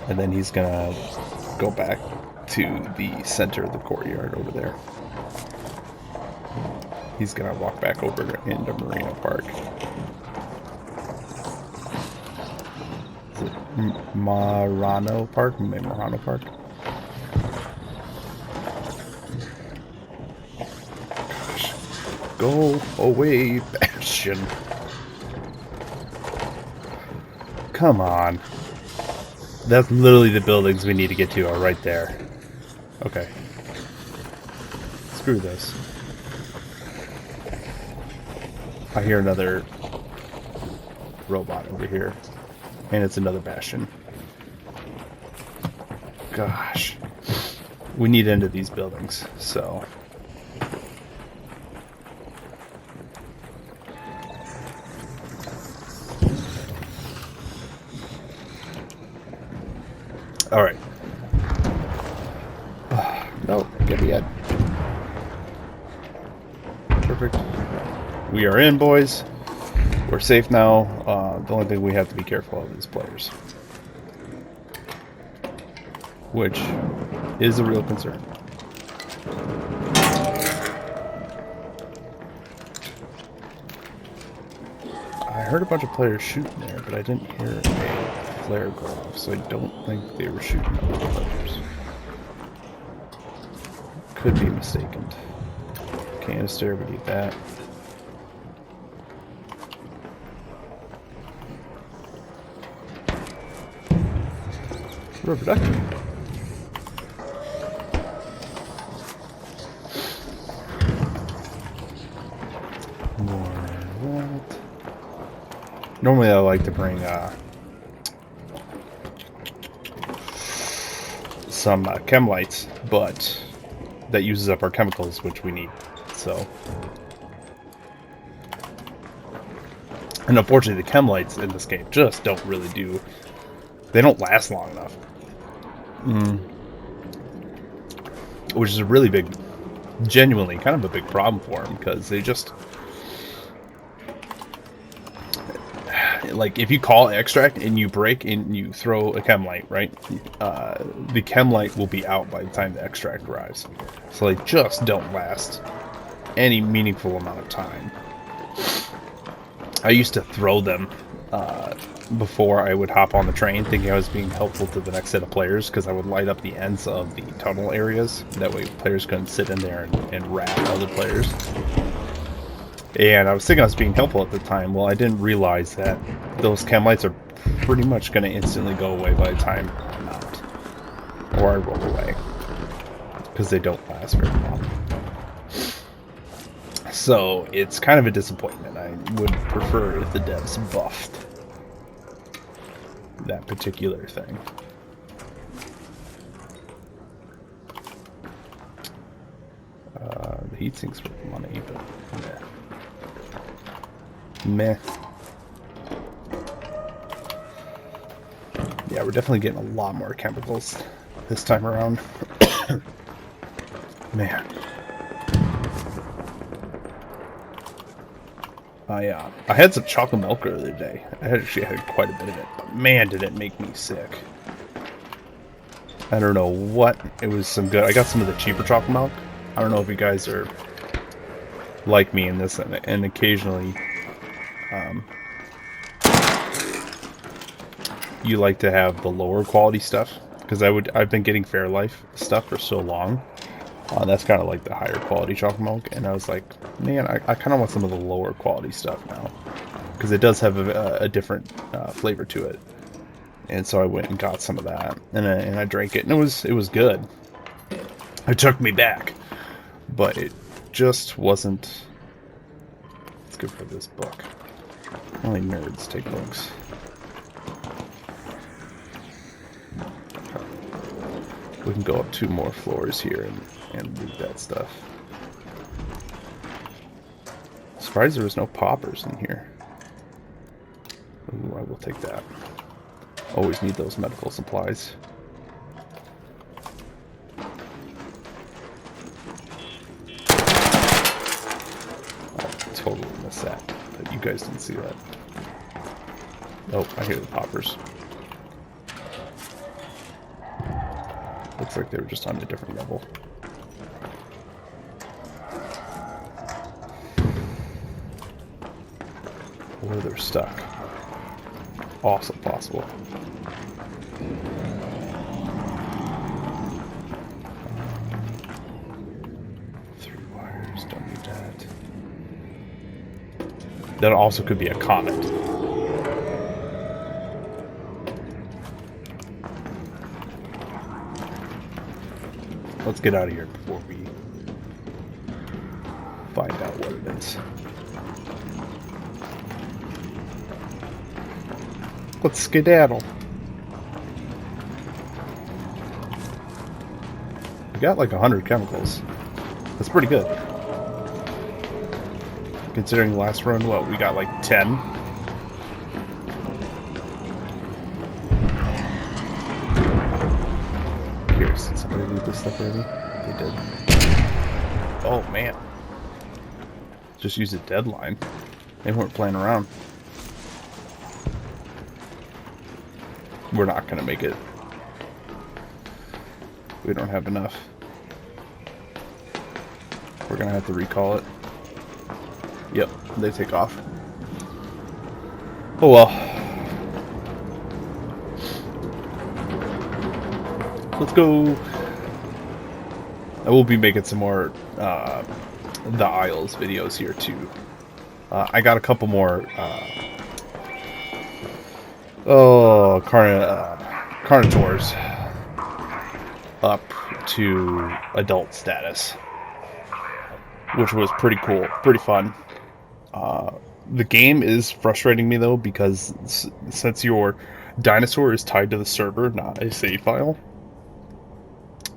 And then he's going to go back to the center of the courtyard over there. He's going to walk back over into Marina Park. Is it Marano Park? Marano Park? Gosh. Go away, Bastion. Come on. That's literally the buildings we need to get to are right there. Okay. Screw this. I hear another robot over here. And it's another Bastion. Gosh. We need into these buildings, so... Alright. No, get me in. Perfect. We are in, boys. We're safe now. The only thing we have to be careful of is players. Which is a real concern. I heard a bunch of players shooting there, but I didn't hear a flare go off, so I don't think they were shooting at other players. Could be mistaken. Canister, we need that. Rubber ducky. More of that. Normally I like to bring some chem lights, but that uses up our chemicals, which we need. So, and unfortunately, the chem lights in this game just don't really do. They don't last long enough, which is a really big, genuinely kind of a big problem for them, because they just, like, if you call extract and you break and you throw a chem light, right, the chem light will be out by the time the extract arrives. So they just don't last any meaningful amount of time. I used to throw them before I would hop on the train, thinking I was being helpful to the next set of players, because I would light up the ends of the tunnel areas. That way players couldn't sit in there and rat other players. And I was thinking I was being helpful at the time. Well, I didn't realize that those chem lights are pretty much going to instantly go away by the time I'm out. Or I roll away. Because they don't last very long. So, it's kind of a disappointment. I would prefer if the devs buffed that particular thing. The heatsink's worth money, but meh. Yeah, we're definitely getting a lot more chemicals this time around. Man. I had some chocolate milk the other day. I actually had quite a bit of it, but man, did it make me sick. I don't know what. It was some good. I got some of the cheaper chocolate milk. I don't know if you guys are like me in this, and occasionally you like to have the lower quality stuff, because I've been getting Fairlife stuff for so long. That's kind of like the higher quality chocolate milk, and I was like, man, I kind of want some of the lower quality stuff now, because it does have a different flavor to it. And so I went and got some of that, and I drank it, and it was good. It took me back, but it just wasn't. It's good for this book. Only nerds take books. We can go up 2 more floors here and loot that stuff. Surprised there was no poppers in here. Ooh, I will take that. Always need those medical supplies. I totally missed that, but you guys didn't see that. Oh, I hear the poppers. Looks like they were just on a different level. Or they're stuck. Also possible. 3 wires, don't need that. That also could be a comet. Let's get out of here before we find out what it is. Let's skedaddle. We got like 100 chemicals. That's pretty good. Considering the last run, what, we got like 10? Here, did somebody loot this stuff already? They did. Oh man. Just use a deadline. They weren't playing around. We're not gonna make it. We don't have enough. We're gonna have to recall it. Yep, they take off. Oh well. Let's go. I will be making some more the Isles videos here too. I got a couple more Carnivores up to adult status, which was pretty cool, pretty fun. The game is frustrating me though, because since your dinosaur is tied to the server, not a save file,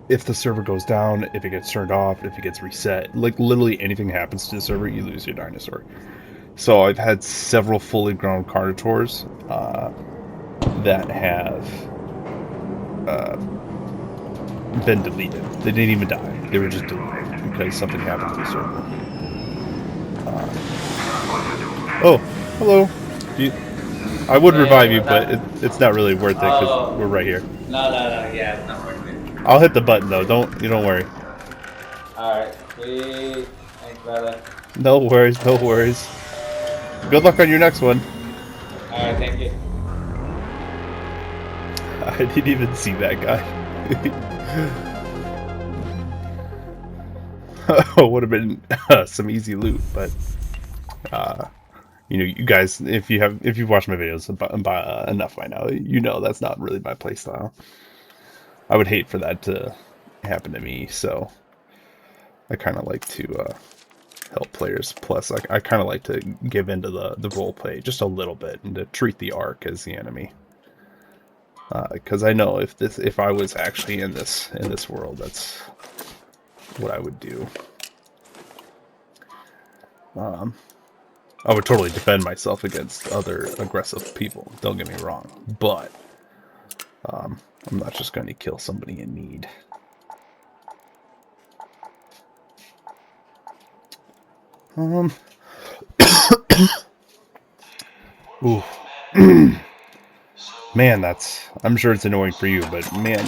if the server goes down, if it gets turned off, if it gets reset, like literally anything happens to the server, you lose your dinosaur. So I've had several fully grown Carnotaurs that have been deleted. They didn't even die. They were just deleted because something happened to the server. Oh, hello. I would revive you, but it's not really worth it because we're right here. No, yeah, it's not worth it. I'll hit the button though. Don't worry. Alright, sweet. Thanks, brother. No worries, no worries. Good luck on your next one. Alright, thank you. I didn't even see that guy. Oh, would have been some easy loot, but you know, you guys, if you've watched my videos enough by now, you know that's not really my playstyle. I would hate for that to happen to me, so I kind of like to help players. Plus, I kind of like to give into the role play just a little bit and to treat the Ark as the enemy. Because I know if I was actually in this world, that's what I would do. I would totally defend myself against other aggressive people. Don't get me wrong, but I'm not just going to kill somebody in need. Ooh. Man, I'm sure it's annoying for you, but man,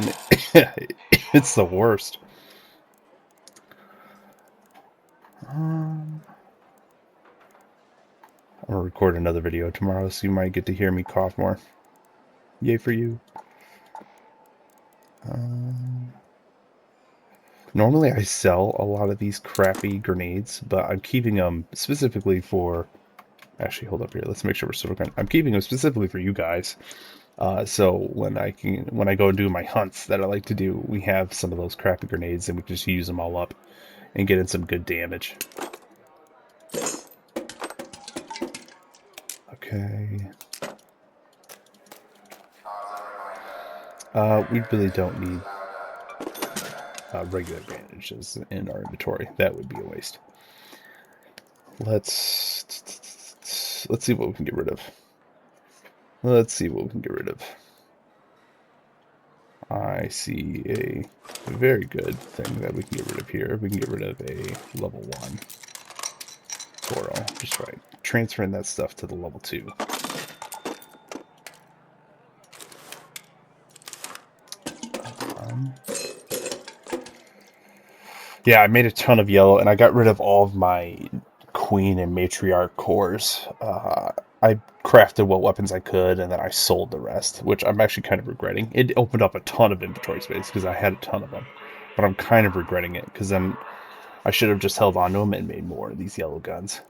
it's the worst. I'm gonna record another video tomorrow, so you might get to hear me cough more. Yay for you. Normally I sell a lot of these crappy grenades, but I'm keeping them specifically for... Actually, hold up here. Let's make sure we're still... I'm keeping them specifically for you guys. So when I go and do my hunts that I like to do, we have some of those crappy grenades and we can just use them all up and get in some good damage. Okay. We really don't need regular bandages in our inventory. That would be a waste. Let's see what we can get rid of. Let's see what we can get rid of. I see a very good thing that we can get rid of here. We can get rid of a level 1 Goro. Just right. Transferring that stuff to the level 2. Yeah, I made a ton of yellow, and I got rid of all of my queen and matriarch cores. I crafted what weapons I could, and then I sold the rest, which I'm actually kind of regretting. It opened up a ton of inventory space because I had a ton of them, but I'm kind of regretting it because then I should have just held on to them and made more of these yellow guns,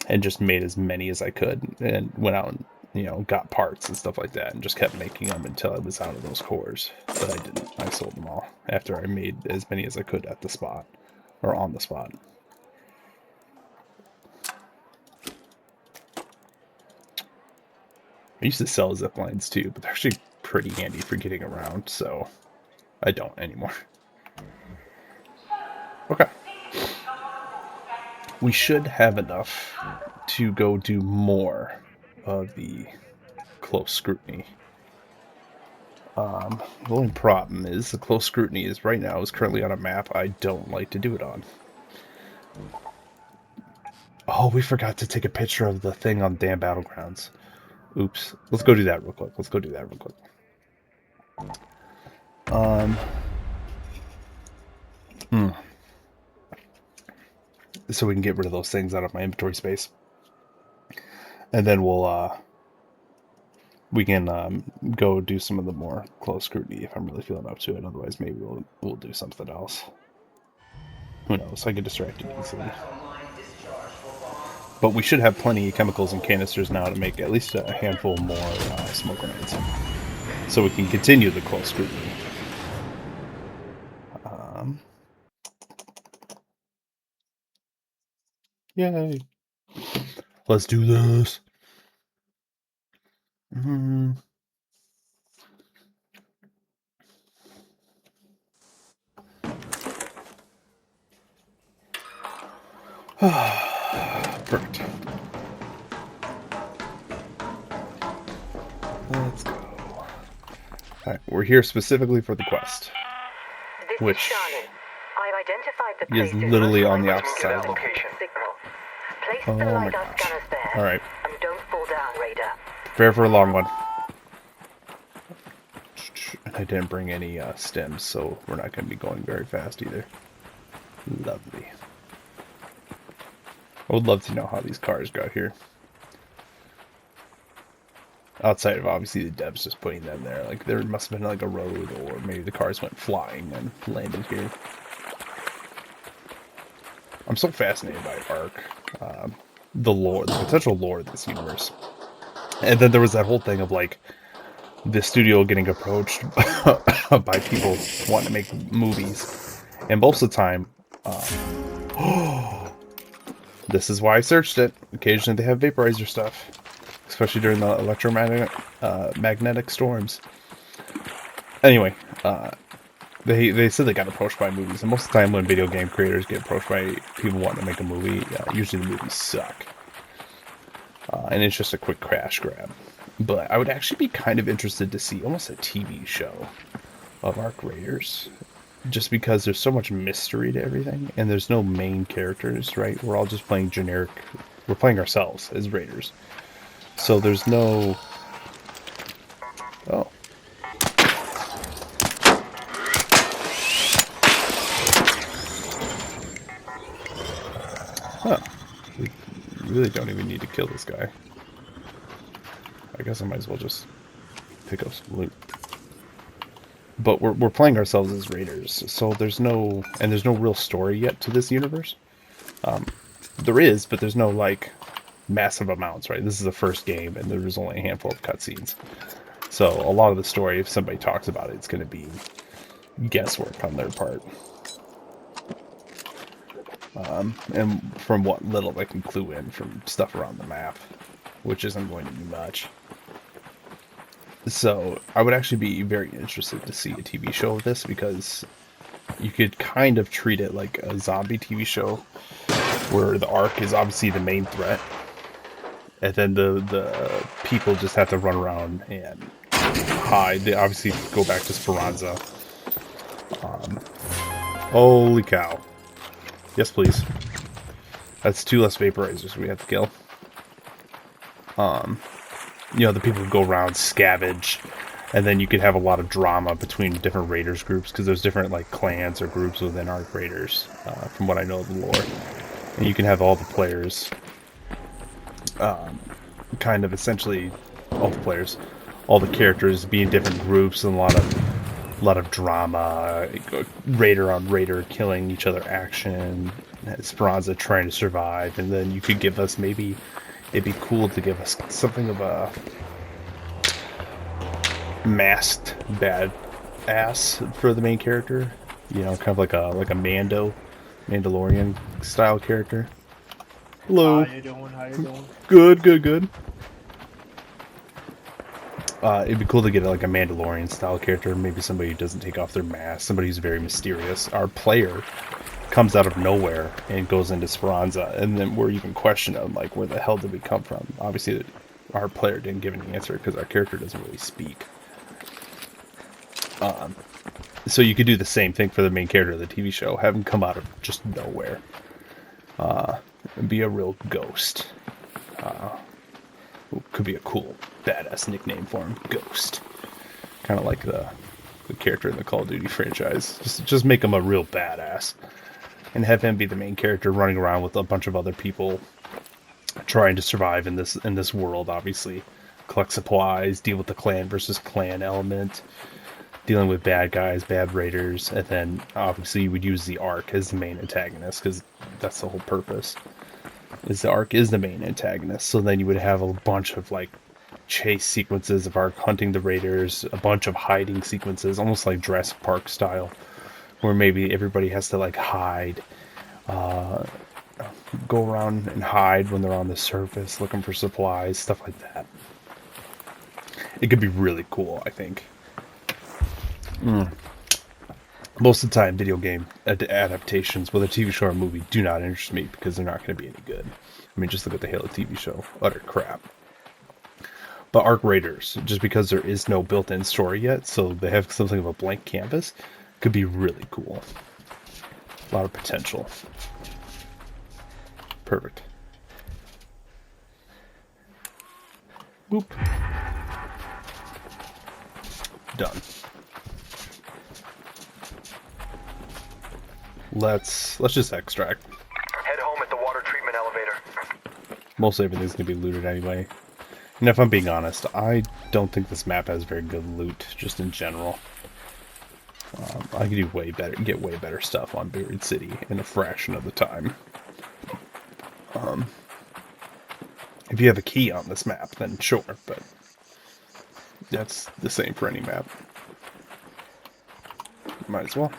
and just made as many as I could, and went out and, you know, got parts and stuff like that, and just kept making them until I was out of those cores. But I didn't. I sold them all after I made as many as I could at the spot, or on the spot. I used to sell zip lines too, but they're actually pretty handy for getting around, so I don't anymore. Okay. We should have enough to go do more of the close scrutiny. The only problem is the close scrutiny is right now is currently on a map I don't like to do it on. Oh, we forgot to take a picture of the thing on damn Battlegrounds. Oops. Let's go do that real quick. So we can get rid of those things out of my inventory space. And then we can go do some of the more close scrutiny if I'm really feeling up to it. Otherwise, maybe we'll do something else. Who knows? I get distracted easily. But we should have plenty of chemicals and canisters now to make at least a handful more smoke grenades, so we can continue the close scrutiny. Yay! Let's do this. Perfect. Let's go. Alright, we're here specifically for the quest. This Which is Charlotte. I've identified the is place literally on the Let's move opposite to side that of the map. location. signal. Place Oh the my LiDAR gosh. scanners there. Alright, And don't fall down, Raider. prepare for a long one. And I didn't bring any stems, so we're not going to be going very fast either. Lovely. I would love to know how these cars got here. Outside of obviously the devs just putting them there. Like there must have been like a road, or maybe the cars went flying and landed here. I'm so fascinated by Ark. The lore, the potential lore of this universe. And then there was that whole thing of like the studio getting approached by people wanting to make movies. And most of the time, this is why I searched it. Occasionally they have vaporizer stuff, especially during the magnetic storms. Anyway, they said they got approached by movies, and most of the time when video game creators get approached by people wanting to make a movie, usually the movies suck. And it's just a quick crash grab. But I would actually be kind of interested to see almost a TV show of Ark Raiders. Just because there's so much mystery to everything, and there's no main characters, right? We're all just playing generic... We're playing ourselves as Raiders. So there's no... Oh. Huh. We really don't even need to kill this guy. I guess I might as well just pick up some loot. But we're playing ourselves as Raiders, so there's no real story yet to this universe. There is, but there's no like massive amounts, right? This is the first game, and there's only a handful of cutscenes. So a lot of the story, if somebody talks about it, it's going to be guesswork on their part. And from what little I can clue in from stuff around the map, which isn't going to be much. So I would actually be very interested to see a TV show of this, because you could kind of treat it like a zombie TV show where the Ark is obviously the main threat, and then the people just have to run around and hide. They obviously go back to Speranza. Holy cow. Yes, please. That's 2 less vaporizers we have to kill. You know, the people who go around scavenge, and then you could have a lot of drama between different Raiders groups, because there's different like clans or groups within Ark Raiders, from what I know of the lore. And you can have all the players, kind of essentially all the characters be in different groups, and a lot of drama, Raider on Raider killing each other action, Speranza trying to survive, and then you could give us maybe. It'd be cool to give us something of a masked badass for the main character. You know, kind of like a Mandalorian style character. Hello. How you doing? How you doing? Good. It'd be cool to get like a Mandalorian style character, maybe somebody who doesn't take off their mask, somebody who's very mysterious. Our player comes out of nowhere and goes into Speranza, and then we're even questioning them, like, where the hell did we come from? Obviously, our player didn't give any answer because our character doesn't really speak. So you could do the same thing for the main character of the TV show, have him come out of just nowhere, and be a real ghost. Could be a cool, badass nickname for him, Ghost. Kind of like the character in the Call of Duty franchise. Just make him a real badass. And have him be the main character running around with a bunch of other people trying to survive in this world, obviously. Collect supplies, deal with the clan versus clan element, dealing with bad guys, bad raiders, and then obviously you would use the Ark as the main antagonist, because that's the whole purpose. Is the Ark is the main antagonist, so then you would have a bunch of like chase sequences of Ark hunting the raiders, a bunch of hiding sequences, almost like Jurassic Park style, where maybe everybody has to like hide, go around and hide when they're on the surface looking for supplies, stuff like that. It could be really cool, I think. Most of the time, video game adaptations, whether TV show or movie, do not interest me because they're not going to be any good. I mean, just look at the Halo TV show. Utter crap. But Arc Raiders, just because there is no built-in story yet, so they have something of a blank canvas, could be really cool. A lot of potential. Perfect. Boop. Done. Let's just extract. Head home at the water treatment elevator. Most everything's gonna be looted anyway. And if I'm being honest, I don't think this map has very good loot, just in general. I could do way better, get way better stuff on Buried City in a fraction of the time. If you have a key on this map, then sure, but that's the same for any map. Might as well.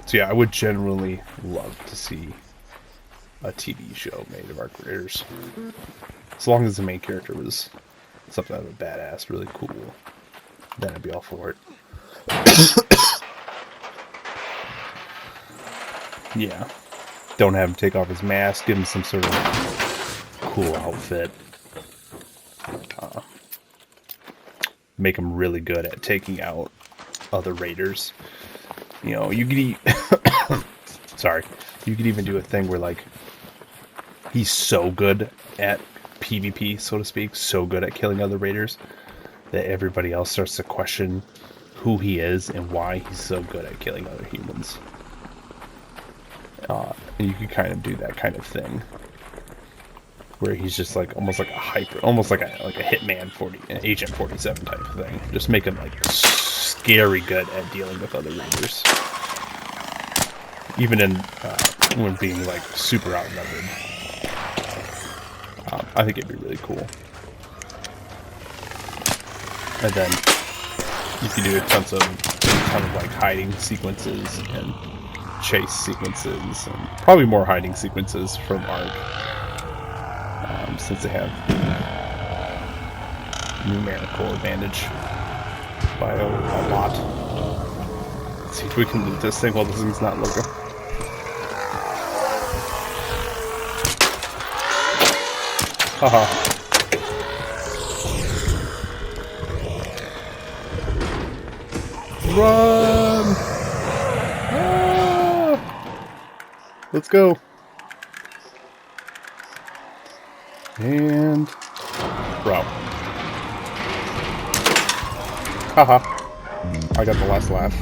So yeah, I would generally love to see a TV show made of Arc Raiders. As long as the main character was something of a badass, really cool, then I'd be all for it. Yeah. Don't have him take off his mask, give him some sort of cool outfit. Make him really good at taking out other raiders. You know, you could sorry. You could even do a thing where, like, he's so good at PvP, so to speak, so good at killing other raiders, that everybody else starts to question who he is and why he's so good at killing other humans. And you could kind of do that kind of thing, where he's just like almost like a hitman an Agent 47 type of thing. Just make him like scary good at dealing with other raiders, even in when being like super outnumbered. I think it'd be really cool. And then you could do tons of like hiding sequences and chase sequences, and probably more hiding sequences from Arc, since they have numerical advantage by a lot. Let's see if we can loot this thing while this thing's not looking. Haha. Run! Let's go. And bro. Haha. I got the last laugh.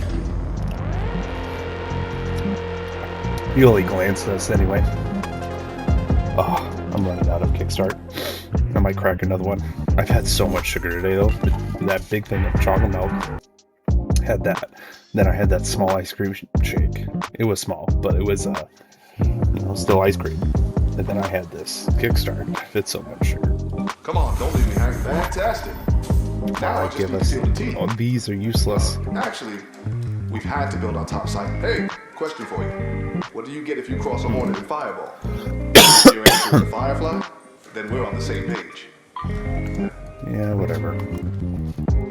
He only glanced at us anyway. Oh, I'm running out of kickstart. I might crack another one. I've had so much sugar today though. That big thing of chocolate milk. Had that. Then I had that small ice cream shake. It was small, but it was still ice cream. And then I had this kickstart. It's so much sugar. Come on, don't leave me hanging. Fantastic. Now I just give need us. to build a team. Oh, these are useless. Actually, we've had to build our top site. Hey, question for you. What do you get if you cross a Hornet and Fireball? If your answer is a Firefly, then we're on the same page. Yeah, whatever.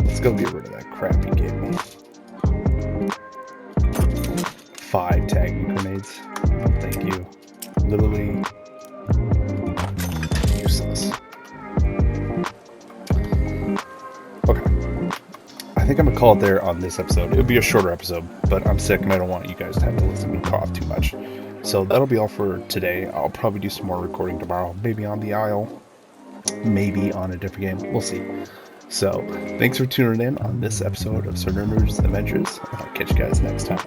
Let's go get rid of that crap he gave me. 5 tagging grenades. Oh, thank you. Literally useless. Okay. I think I'm gonna call it there on this episode. It'll be a shorter episode, but I'm sick and I don't want you guys to have to listen to me cough too much. So that'll be all for today. I'll probably do some more recording tomorrow. Maybe on the Isle. Maybe on a different game. We'll see. So, thanks for tuning in on this episode of Sir Nirnroot's Adventures. I'll catch you guys next time.